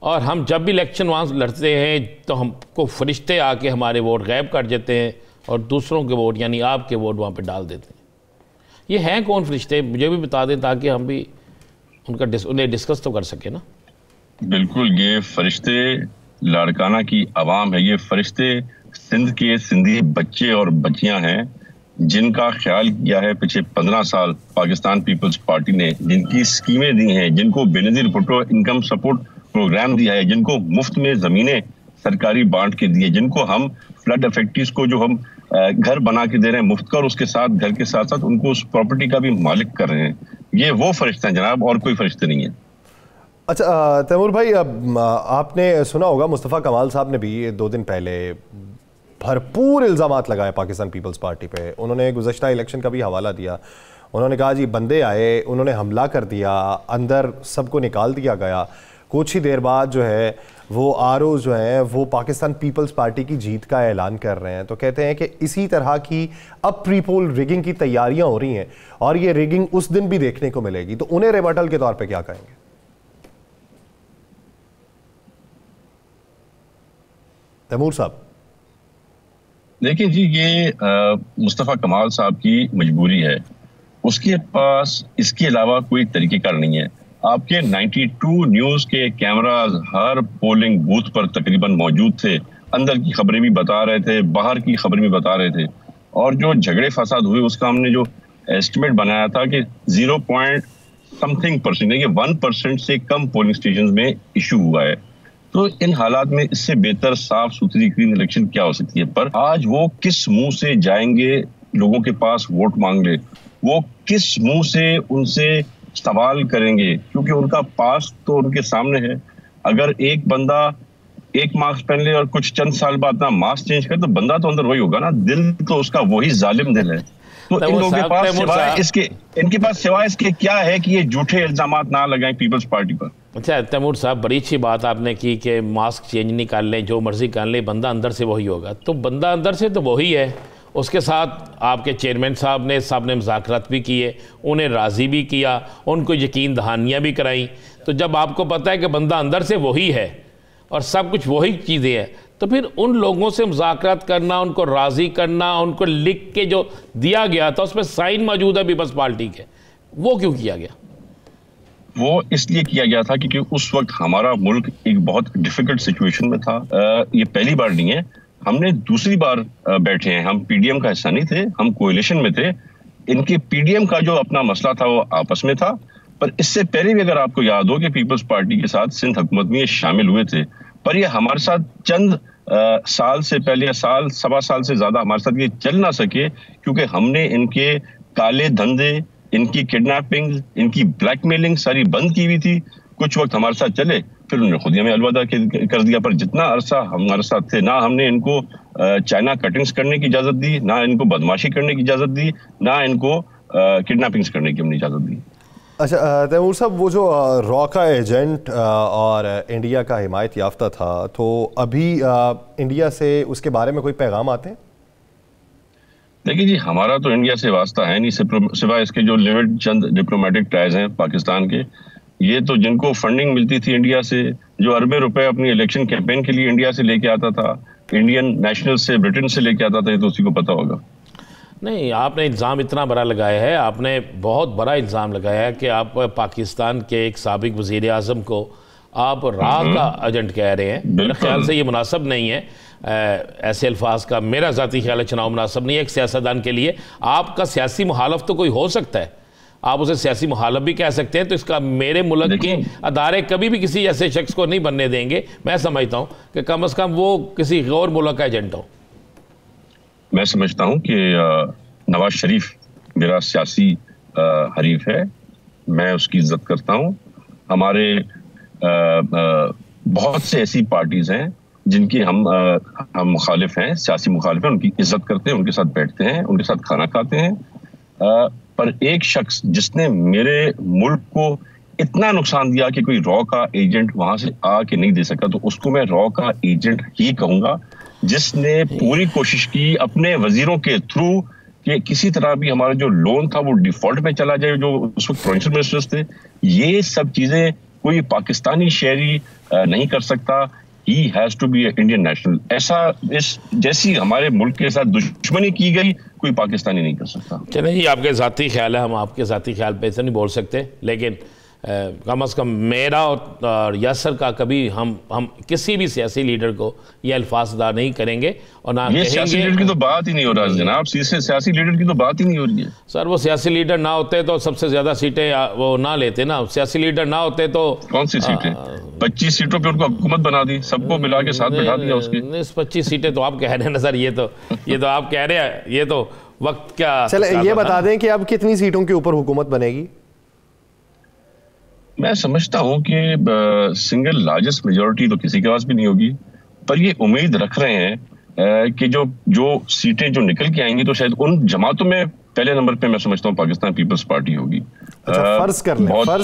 और हम जब भी इलेक्शन वहाँ लड़ते हैं तो हमको फरिश्ते आके हमारे वोट गायब कर देते हैं और दूसरों के वोट यानी आपके वोट वहाँ पे डाल देते हैं। ये हैं कौन फरिश्ते, मुझे भी बता दें ताकि हम भी उन्हें डिस्कस तो कर सके ना। बिल्कुल, ये फरिश्ते लारकाना की आवाम है, ये फरिश्ते सिंध के सिंधी बच्चे और बच्चियां हैं जिनका ख्याल किया है पिछले 15 साल पाकिस्तान पीपल्स पार्टी ने, जिनकी स्कीमें दी हैं, जिनको Benazir Bhutto income support program दिया है, जिनको मुफ्त में जमीनें सरकारी बांट के दी है, जिनको हम फ्लड अफेक्टीज को जो हम घर बना के दे रहे हैं मुफ्त का, और उसके साथ घर के साथ साथ उनको उस प्रॉपर्टी का भी मालिक कर रहे हैं। ये वो फरिश्ते हैं जनाब, और कोई फरिश्ते नहीं है। अच्छा तैमूर भाई, आपने सुना होगा मुस्तफ़ा कमाल साहब ने भी 2 दिन पहले भरपूर इल्ज़ामात लगाए पाकिस्तान पीपल्स पार्टी पे। उन्होंने गुज़श्ता इलेक्शन का भी हवाला दिया। उन्होंने कहा जी बंदे आए, उन्होंने हमला कर दिया, अंदर सबको निकाल दिया गया। कुछ ही देर बाद जो है वो आरओ जो है वो पाकिस्तान पीपल्स पार्टी की जीत का ऐलान कर रहे हैं। तो कहते हैं कि इसी तरह की अब प्री पोल रिगिंग की तैयारियां हो रही हैं और ये रिगिंग उस दिन भी देखने को मिलेगी। तो उन्हें रिबटल के तौर पे क्या कहेंगे? तैमूर साहब। देखिए जी, ये मुस्तफ़ा कमाल साहब की मजबूरी है, उसके पास इसके अलावा कोई तरीक़ेकार नहीं है। आपके 92 न्यूज़ के कैमरास हर पोलिंग बूथ पर तकरीबन मौजूद थे, अंदर की खबरें भी बता रहे थे, बाहर की खबरें भी बता रहे थे। और जो झगड़े फसाद हुए उसका हमने जो एस्टिमेट बनाया था कि 0.something%, देखिए 1% से कम पोलिंग स्टेशन में इशू हुआ है। तो इन हालात में इससे बेहतर साफ सुथरी क्लीन इलेक्शन क्या हो सकती है। पर आज वो किस मुंह से जाएंगे लोगों के पास वोट मांगने, वो किस मुंह से उनसे सवाल करेंगे, क्योंकि उनका पास तो उनके सामने है। अगर एक बंदा एक मास्क पहन ले और कुछ चंद साल बाद ना मास्क चेंज करे तो बंदा तो अंदर वही होगा ना, दिल तो उसका वही जालिम दिल है। तो इन लोगों के पास सिवाय इसके, इनके पास सिवाय इसके क्या है कि ये झूठे इल्जामात ना लगाएं पीपल्स पार्टी पर। अच्छा तैमूर साहब, बड़ी अच्छी बात आपने की कि मास्क चेंज नहीं कर लें, जो मर्जी कर लें, बंदा अंदर से वही होगा। तो बंदा अंदर से तो वही है। उसके साथ आपके चेयरमैन साहब ने मुज़ाकरात भी किए, उन्हें राज़ी भी किया, उनको यकीन दहानियाँ भी कराई। तो जब आपको पता है कि बंदा अंदर से वही है और सब कुछ वही चीज़ें हैं, तो फिर उन लोगों से मुज़ाकरात करना, उनको राज़ी करना, उनको लिख के जो दिया गया था उसमें साइन मौजूद है पीपल्स पार्टी के, वो क्यों किया गया? वो इसलिए किया गया था क्योंकि उस वक्त हमारा मुल्क एक बहुत डिफिकल्ट सिचुएशन में था। ये पहली बार नहीं है, हमने दूसरी बार बैठे हैं। हम पीडीएम का हिस्सा नहीं थे, हम कोएलिशन में थे। इनके पीडीएम का जो अपना मसला था वो आपस में था। पर इससे पहले भी अगर आपको याद हो कि पीपल्स पार्टी के साथ सिंध हुकूमत में ये शामिल हुए थे, पर ये हमारे साथ चंद साल से पहले या साल सवा साल से ज्यादा हमारे साथ ये चल ना सके, क्योंकि हमने इनके काले धंधे, इनकी किडनैपिंग, इनकी ब्लैकमेलिंग सारी बंद की हुई थी। कुछ वक्त हमारे साथ चले, फिर उन्होंने खुद ही हमें अलविदा कर दिया। पर जितना अरसा हमारे साथ थे, ना हमने इनको चाइना कटिंग्स करने की इजाजत दी, ना इनको बदमाशी करने की इजाजत दी, ना इनको किडनैपिंग्स करने की हमने इजाजत दी। अच्छा तैमूर साहब, वो जो रॉ का एजेंट और इंडिया का हिमायत याफ्ता था, तो अभी इंडिया से उसके बारे में कोई पैगाम आते हैं? देखिए जी, हमारा तो इंडिया से वास्ता है नहीं, सिवाय इसके जो लिमिटेड चंद डिप्लोमेटिक टाइज हैं पाकिस्तान के। ये तो जिनको फंडिंग मिलती थी इंडिया से, जो अरबे रुपए अपनी इलेक्शन कैंपेन के लिए इंडिया से लेके आता था, इंडियन नेशनल से, ब्रिटेन से लेके आता था, ये तो उसी को पता होगा। नहीं, आपने इल्ज़ाम इतना बड़ा लगाया है, आपने बहुत बड़ा इल्ज़ाम लगाया है कि आप पाकिस्तान के एक साबिक वज़ीर आज़म को आप राह का एजेंट कह रहे हैं। मेरे ख्याल से ये मुनासिब नहीं है। ऐसे अल्फाज का मेरा ज़ाती ख्याल है चुनाव मुनासिब नहीं है एक सियासतदान के लिए। आपका सियासी मुखालफ तो कोई हो सकता है, आप उसे सियासी मुखालफ भी कह सकते हैं। तो इसका मेरे मुल्क के अदारे कभी भी किसी ऐसे शख्स को नहीं बनने देंगे। मैं समझता हूँ कि कम अज़ कम वो किसी गैर मुल्क का एजेंट हो। मैं समझता हूँ कि नवाज शरीफ मेरा सियासी हरीफ है, मैं उसकी इज्जत करता हूँ। हमारे बहुत से ऐसी पार्टीज हैं जिनकी हम मुखालिफ हैं, सियासी मुखालिफ हैं, उनकी इज्जत करते हैं, उनके साथ बैठते हैं, उनके साथ खाना खाते हैं। पर एक शख्स जिसने मेरे मुल्क को इतना नुकसान दिया कि कोई रॉ का एजेंट वहां से आके नहीं दे सका, तो उसको मैं रॉ का एजेंट ही कहूंगा, जिसने पूरी कोशिश की अपने वजीरों के थ्रू कि किसी तरह भी हमारा जो लोन था वो डिफॉल्ट में चला जाए, जो उस वक्त प्रोविंशियल मिनिस्टर्स थे। ये सब चीजें कोई पाकिस्तानी शहरी नहीं कर सकता। He has to be Indian national. ऐसा इस जैसी हमारे मुल्क के साथ दुश्मनी की गई कोई पाकिस्तानी नहीं कर सकता। चलिए जी, आपके ज़ाती ख्याल है, हम आपके ज़ाती ख्याल पे ऐसे नहीं बोल सकते, लेकिन कम अज़ कम मेरा और यासर का कभी हम किसी भी सियासी लीडर को ये अल्फाज अदा नहीं करेंगे और ना ये सियासी लीडर की तो बात ही नहीं हो रहा जनाब, सियासी लीडर की तो बात ही नहीं हो रही है। सर, वो सियासी लीडर ना होते तो सबसे ज्यादा सीटें वो ना लेते ना। सियासी लीडर ना होते तो कौन सी सीटें? 25 सीटों पे उनको हुकूमत बना दी, सबको मिला के साथ बैठा दिया उसके। 25 सीटें तो आप कह रहे हैं ना सर, ये तो आप कह रहे हैं, ये तो वक्त क्या। चले ये बता दें कि अब कितनी सीटों के ऊपर हुकूमत बनेगी? मैं समझता हूं कि सिंगल लार्जेस्ट मेजॉरिटी तो किसी के पास भी नहीं होगी, पर ये उम्मीद रख रहे हैं कि जो सीटें जो निकल के आएंगी तो शायद उन जमातों में पहले नंबर पे मैं समझता हूँ पाकिस्तान पीपल्स पार्टी होगी। अच्छा, फर्ज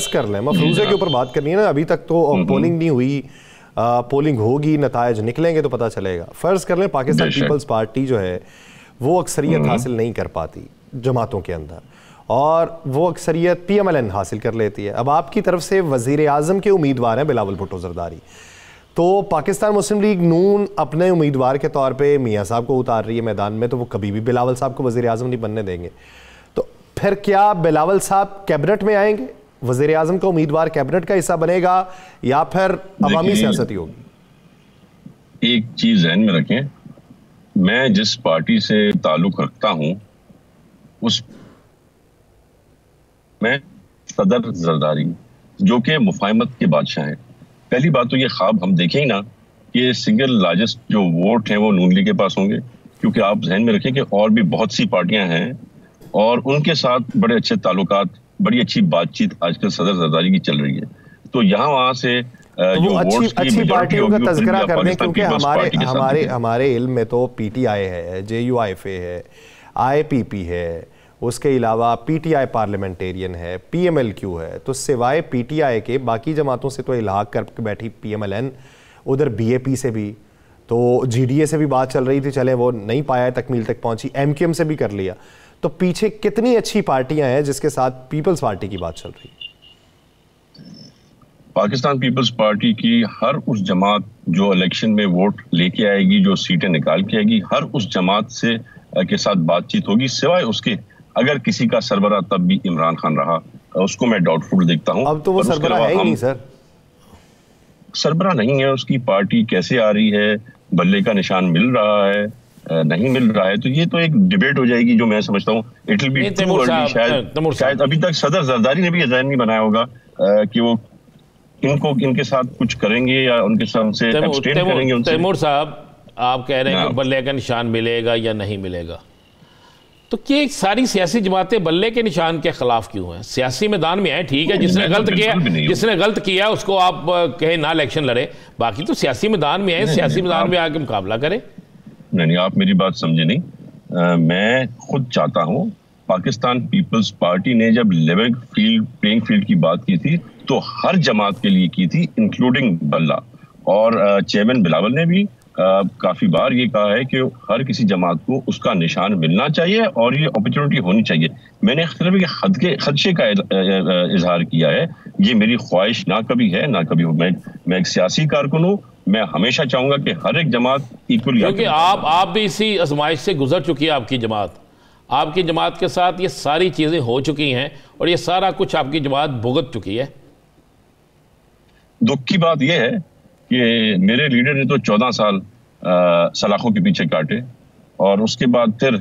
कर लें मफरूजे के ऊपर बात करनी है ना, अभी तक तो पोलिंग नहीं हुई, पोलिंग होगी, नतायज निकलेंगे तो पता चलेगा। फर्ज कर लें पाकिस्तान पीपल्स पार्टी जो है वो अक्सरियत हासिल नहीं कर पाती जमातों के अंदर और वो अक्सरियत PMLN हासिल कर लेती है। अब आपकी तरफ से वजीर आजम के उम्मीदवार हैं बिलावल भुट्टो जरदारी, तो पाकिस्तान मुस्लिम लीग नून अपने उम्मीदवार के तौर पे मियाँ साहब को उतार रही है मैदान में, तो वो कभी भी बिलावल साहब को वजीर आजम नहीं बनने देंगे। तो फिर क्या बिलावल साहब कैबिनेट में आएंगे? वजीर आजम का उम्मीदवार कैबिनेट का हिस्सा बनेगा या फिर अवामी सियासत ही होगी? एक चीज ध्यान में रखें, मैं जिस पार्टी से ताल्लुक रखता हूं उस मैं सदर जरदारी जो कि मुफाहमत के बादशाह हैं। पहली बात तो ये ख्वाब हम देखें ही ना कि सिंगल लार्जेस्ट जो वोट हैं वो नून लीग के पास होंगे, क्योंकि आप ध्यान में रखें कि और भी बहुत सी पार्टियां हैं और उनके साथ बड़े अच्छे ताल्लुकात, बड़ी अच्छी बातचीत आजकल सदर जरदारी की चल रही है। तो यहाँ वहां से जो अच्छी पार्टियों का तज़किरा कर दें, क्योंकि हमारे इल्म में तो PTI है, JUIFA है, IPP है, उसके अलावा PTI पार्लियामेंटेरियन है, PMLQ है, तो सिवाय PTI के बाकी जमातों से तो इलाहाक करके बैठी PMLN, उधर BAP से भी, तो GDA से भी बात चल रही थी, चले वो नहीं पाया तकमील तक पहुंची, MQM से भी कर लिया। तो पीछे कितनी अच्छी पार्टियां हैं जिसके साथ पीपल्स पार्टी की बात चल रही है। पाकिस्तान पीपल्स पार्टी की हर उस जमात जो इलेक्शन में वोट लेके आएगी, जो सीटें निकाल के आएगी, हर उस जमात से के साथ बातचीत होगी, सिवाय उसके अगर किसी का सरबरा तब भी इमरान खान रहा, उसको मैं डाउटफुल देखता हूं। अब तो वो सरबरा है ही नहीं सर, सरबरा नहीं है, उसकी पार्टी कैसे आ रही है, बल्ले का निशान मिल रहा है नहीं मिल रहा है, तो ये तो एक डिबेट हो जाएगी जो मैं समझता हूँ it will be too early. शायद अभी तक सदर जरदारी ने भी ये ज़हन नहीं बनाया होगा कि वो इनके साथ कुछ करेंगे या उनके साथ से एब्सटेन करेंगे। तैमूर साहब, आप कह रहे हैं कि बल्ले का निशान मिलेगा या नहीं मिलेगा, तो क्या सारी सियासी जमातें बल्ले के निशान के खिलाफ क्यों हैं? सियासी मैदान में है, ठीक है, जिसने गलत किया उसको आप कहे ना इलेक्शन लड़े, बाकी तो सियासी मैदान में है, सियासी मैदान में आके मुकाबला करें। नहीं, आप मेरी बात समझे नहीं। मैं खुद चाहता हूं, पाकिस्तान पीपल्स पार्टी ने जब लेवल फील्ड प्लेइंग फील्ड की बात की थी तो हर जमात के लिए की थी, इंक्लूडिंग बल्ला, और चेयरमैन बिलावल ने भी काफी बार ये कहा है कि हर किसी जमात को उसका निशान मिलना चाहिए और ये अपॉर्चुनिटी होनी चाहिए। मैंने एक खदशे का इजहार किया है, ये मेरी ख्वाहिश ना कभी है ना कभी हो। मैं एक सियासी कारकुन हूँ, मैं हमेशा चाहूंगा कि हर एक जमात इक्वली, क्योंकि आप भी इसी आजमाइश से गुजर चुकी है। आपकी जमात के साथ ये सारी चीजें हो चुकी हैं और ये सारा कुछ आपकी जमात भुगत चुकी है। दुख की बात यह है कि मेरे लीडर ने तो 14 साल सलाखों के पीछे काटे और उसके बाद फिर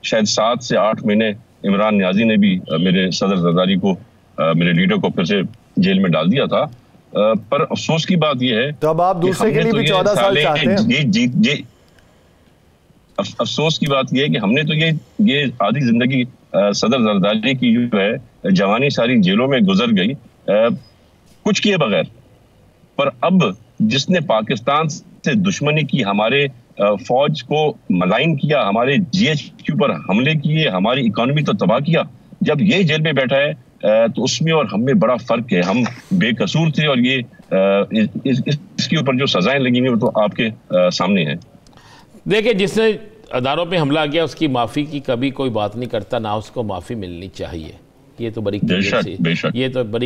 शायद 7 से 8 महीने इमरान नियाजी ने भी मेरे सदर जरदारी को, मेरे लीडर को फिर से जेल में डाल दिया था। पर अफसोस की बात यह है, तो अब आप दूसरे के लिए भी 14 साल चाहते हैं। अफसोस की बात यह है कि हमने तो ये आधी जिंदगी सदर जरदारी की जो है जवानी सारी जेलों में गुजर गई कुछ किए बगैर। पर अब जिसने पाकिस्तान से दुश्मनी की, हमारे फौज को मलाइन किया, हमारे GHQ पर हमले किए, हमारी इकोनॉमी तो तबाह किया, जब ये जेल में बैठा है तो उसमें और हम में बड़ा फर्क है। हम बेकसूर थे और ये इसके ऊपर जो सजाएं लगी हुई वो तो आपके सामने है। देखिए, जिसने अदारों पे हमला किया उसकी माफ़ी की कभी कोई बात नहीं करता, ना उसको माफ़ी मिलनी चाहिए। ये तो बड़ी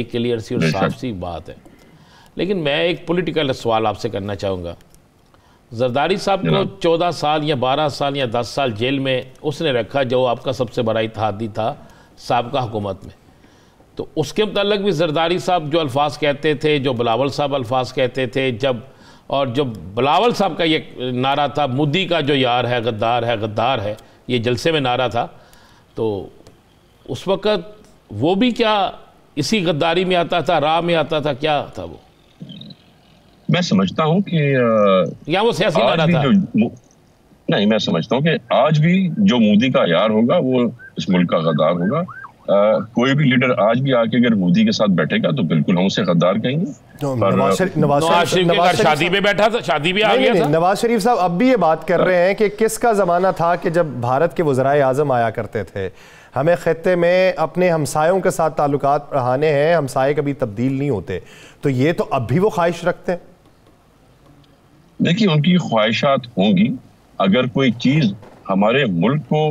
क्लियर सी और साफ सी बात है। लेकिन मैं एक पॉलिटिकल सवाल आपसे करना चाहूँगा। जरदारी साहब को 14 साल या 12 साल या 10 साल जेल में उसने रखा, जो आपका सबसे बड़ा इत्तेहादी था साबका हुकूमत में। तो उसके मुताल्लिक भी जरदारी साहब जो अल्फाज कहते थे, जो बिलावल साहब अल्फाज कहते थे, जो बिलावल साहब का ये नारा था, मोदी का जो यार है गद्दार है, ये जलसे में नारा था, तो उस वक़्त वो भी क्या इसी गद्दारी में आता था, राह में आता था, क्या था वो? मैं समझता हूं कि या वो सियासी नारा था? नहीं, मैं समझता हूं कि आज भी जो मोदी का यार होगा वो इस मुल्क का गद्दार होगा। कोई भी लीडर आज भी आके अगर मोदी के साथ बैठेगा तो बिल्कुल हम उसे गद्दार कहेंगे। नवाज शरीफ के घर शादी पे बैठा था, शादी भी आ गया था। नवाज शरीफ साहब अब भी ये बात कर रहे हैं कि किसका ज़माना था कि जब भारत के वज़राए आज़म आया करते थे, हमें खत्ते में अपने हमसायों के साथ ताल्लुकात बढ़ाने हैं, हमसाए कभी तब्दील नहीं होते। तो ये तो अब भी वो ख्वाहिश रखते हैं। देखिए, उनकी ख्वाहिशात होंगी। अगर कोई चीज़ हमारे मुल्क को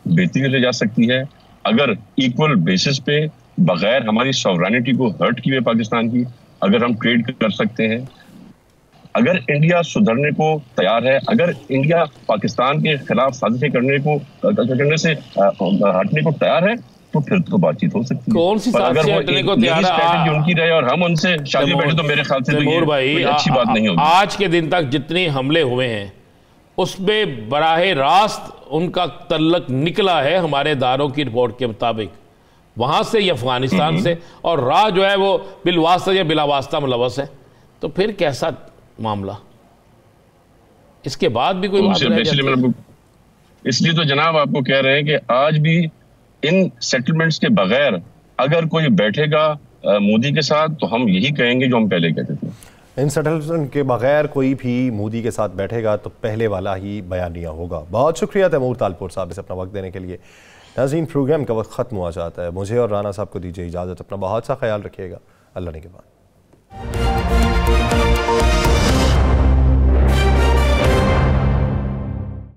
बेहतरी ले जा सकती है, अगर इक्वल बेसिस पे बगैर हमारी सॉवरेनिटी को हर्ट किए पाकिस्तान की अगर हम ट्रेड कर सकते हैं, अगर इंडिया सुधरने को तैयार है, अगर इंडिया पाकिस्तान के खिलाफ साजिशें करने से हटने को तैयार है, तो फिर तो बातचीत हो सकती है। कौन सी साजिशें हटने को तैयार है उनकी रहे और हम उनसे शादी बैठे, तो मेरे ख्याल से तैमूर भाई अच्छी बात नहीं होगी। आज के दिन तक जितने हमले हुए हैं उसमें बराहे रास्त उनका तल्लक निकला है हमारे दारों की रिपोर्ट के मुताबिक, वहां से या अफगानिस्तान से, और राह जो है वो बिलवास्ता या बिलावास्ता मुलवस है। तो फिर कैसा मामला, इसके बाद भी कोई बात रह जाती है? इसलिए तो जनाब आपको कह रहे हैं कि आज भी इन सेटलमेंट्स के बगैर अगर कोई बैठेगा मोदी के साथ, तो हम यही कहेंगे जो हम पहले कहते थे। इन सेटलमेंट के बगैर कोई भी मोदी के साथ बैठेगा तो पहले वाला ही बयानिया होगा। बहुत शुक्रिया तैमूर तालपुर साहब इसे अपना वक्त देने के लिए। नाज़रीन, प्रोग्राम का वक्त ख़त्म हुआ चाहता है। मुझे और राना साहब को दीजिए इजाज़त। अपना बहुत सा ख्याल रखिएगा। अल्लाह ने के बाद।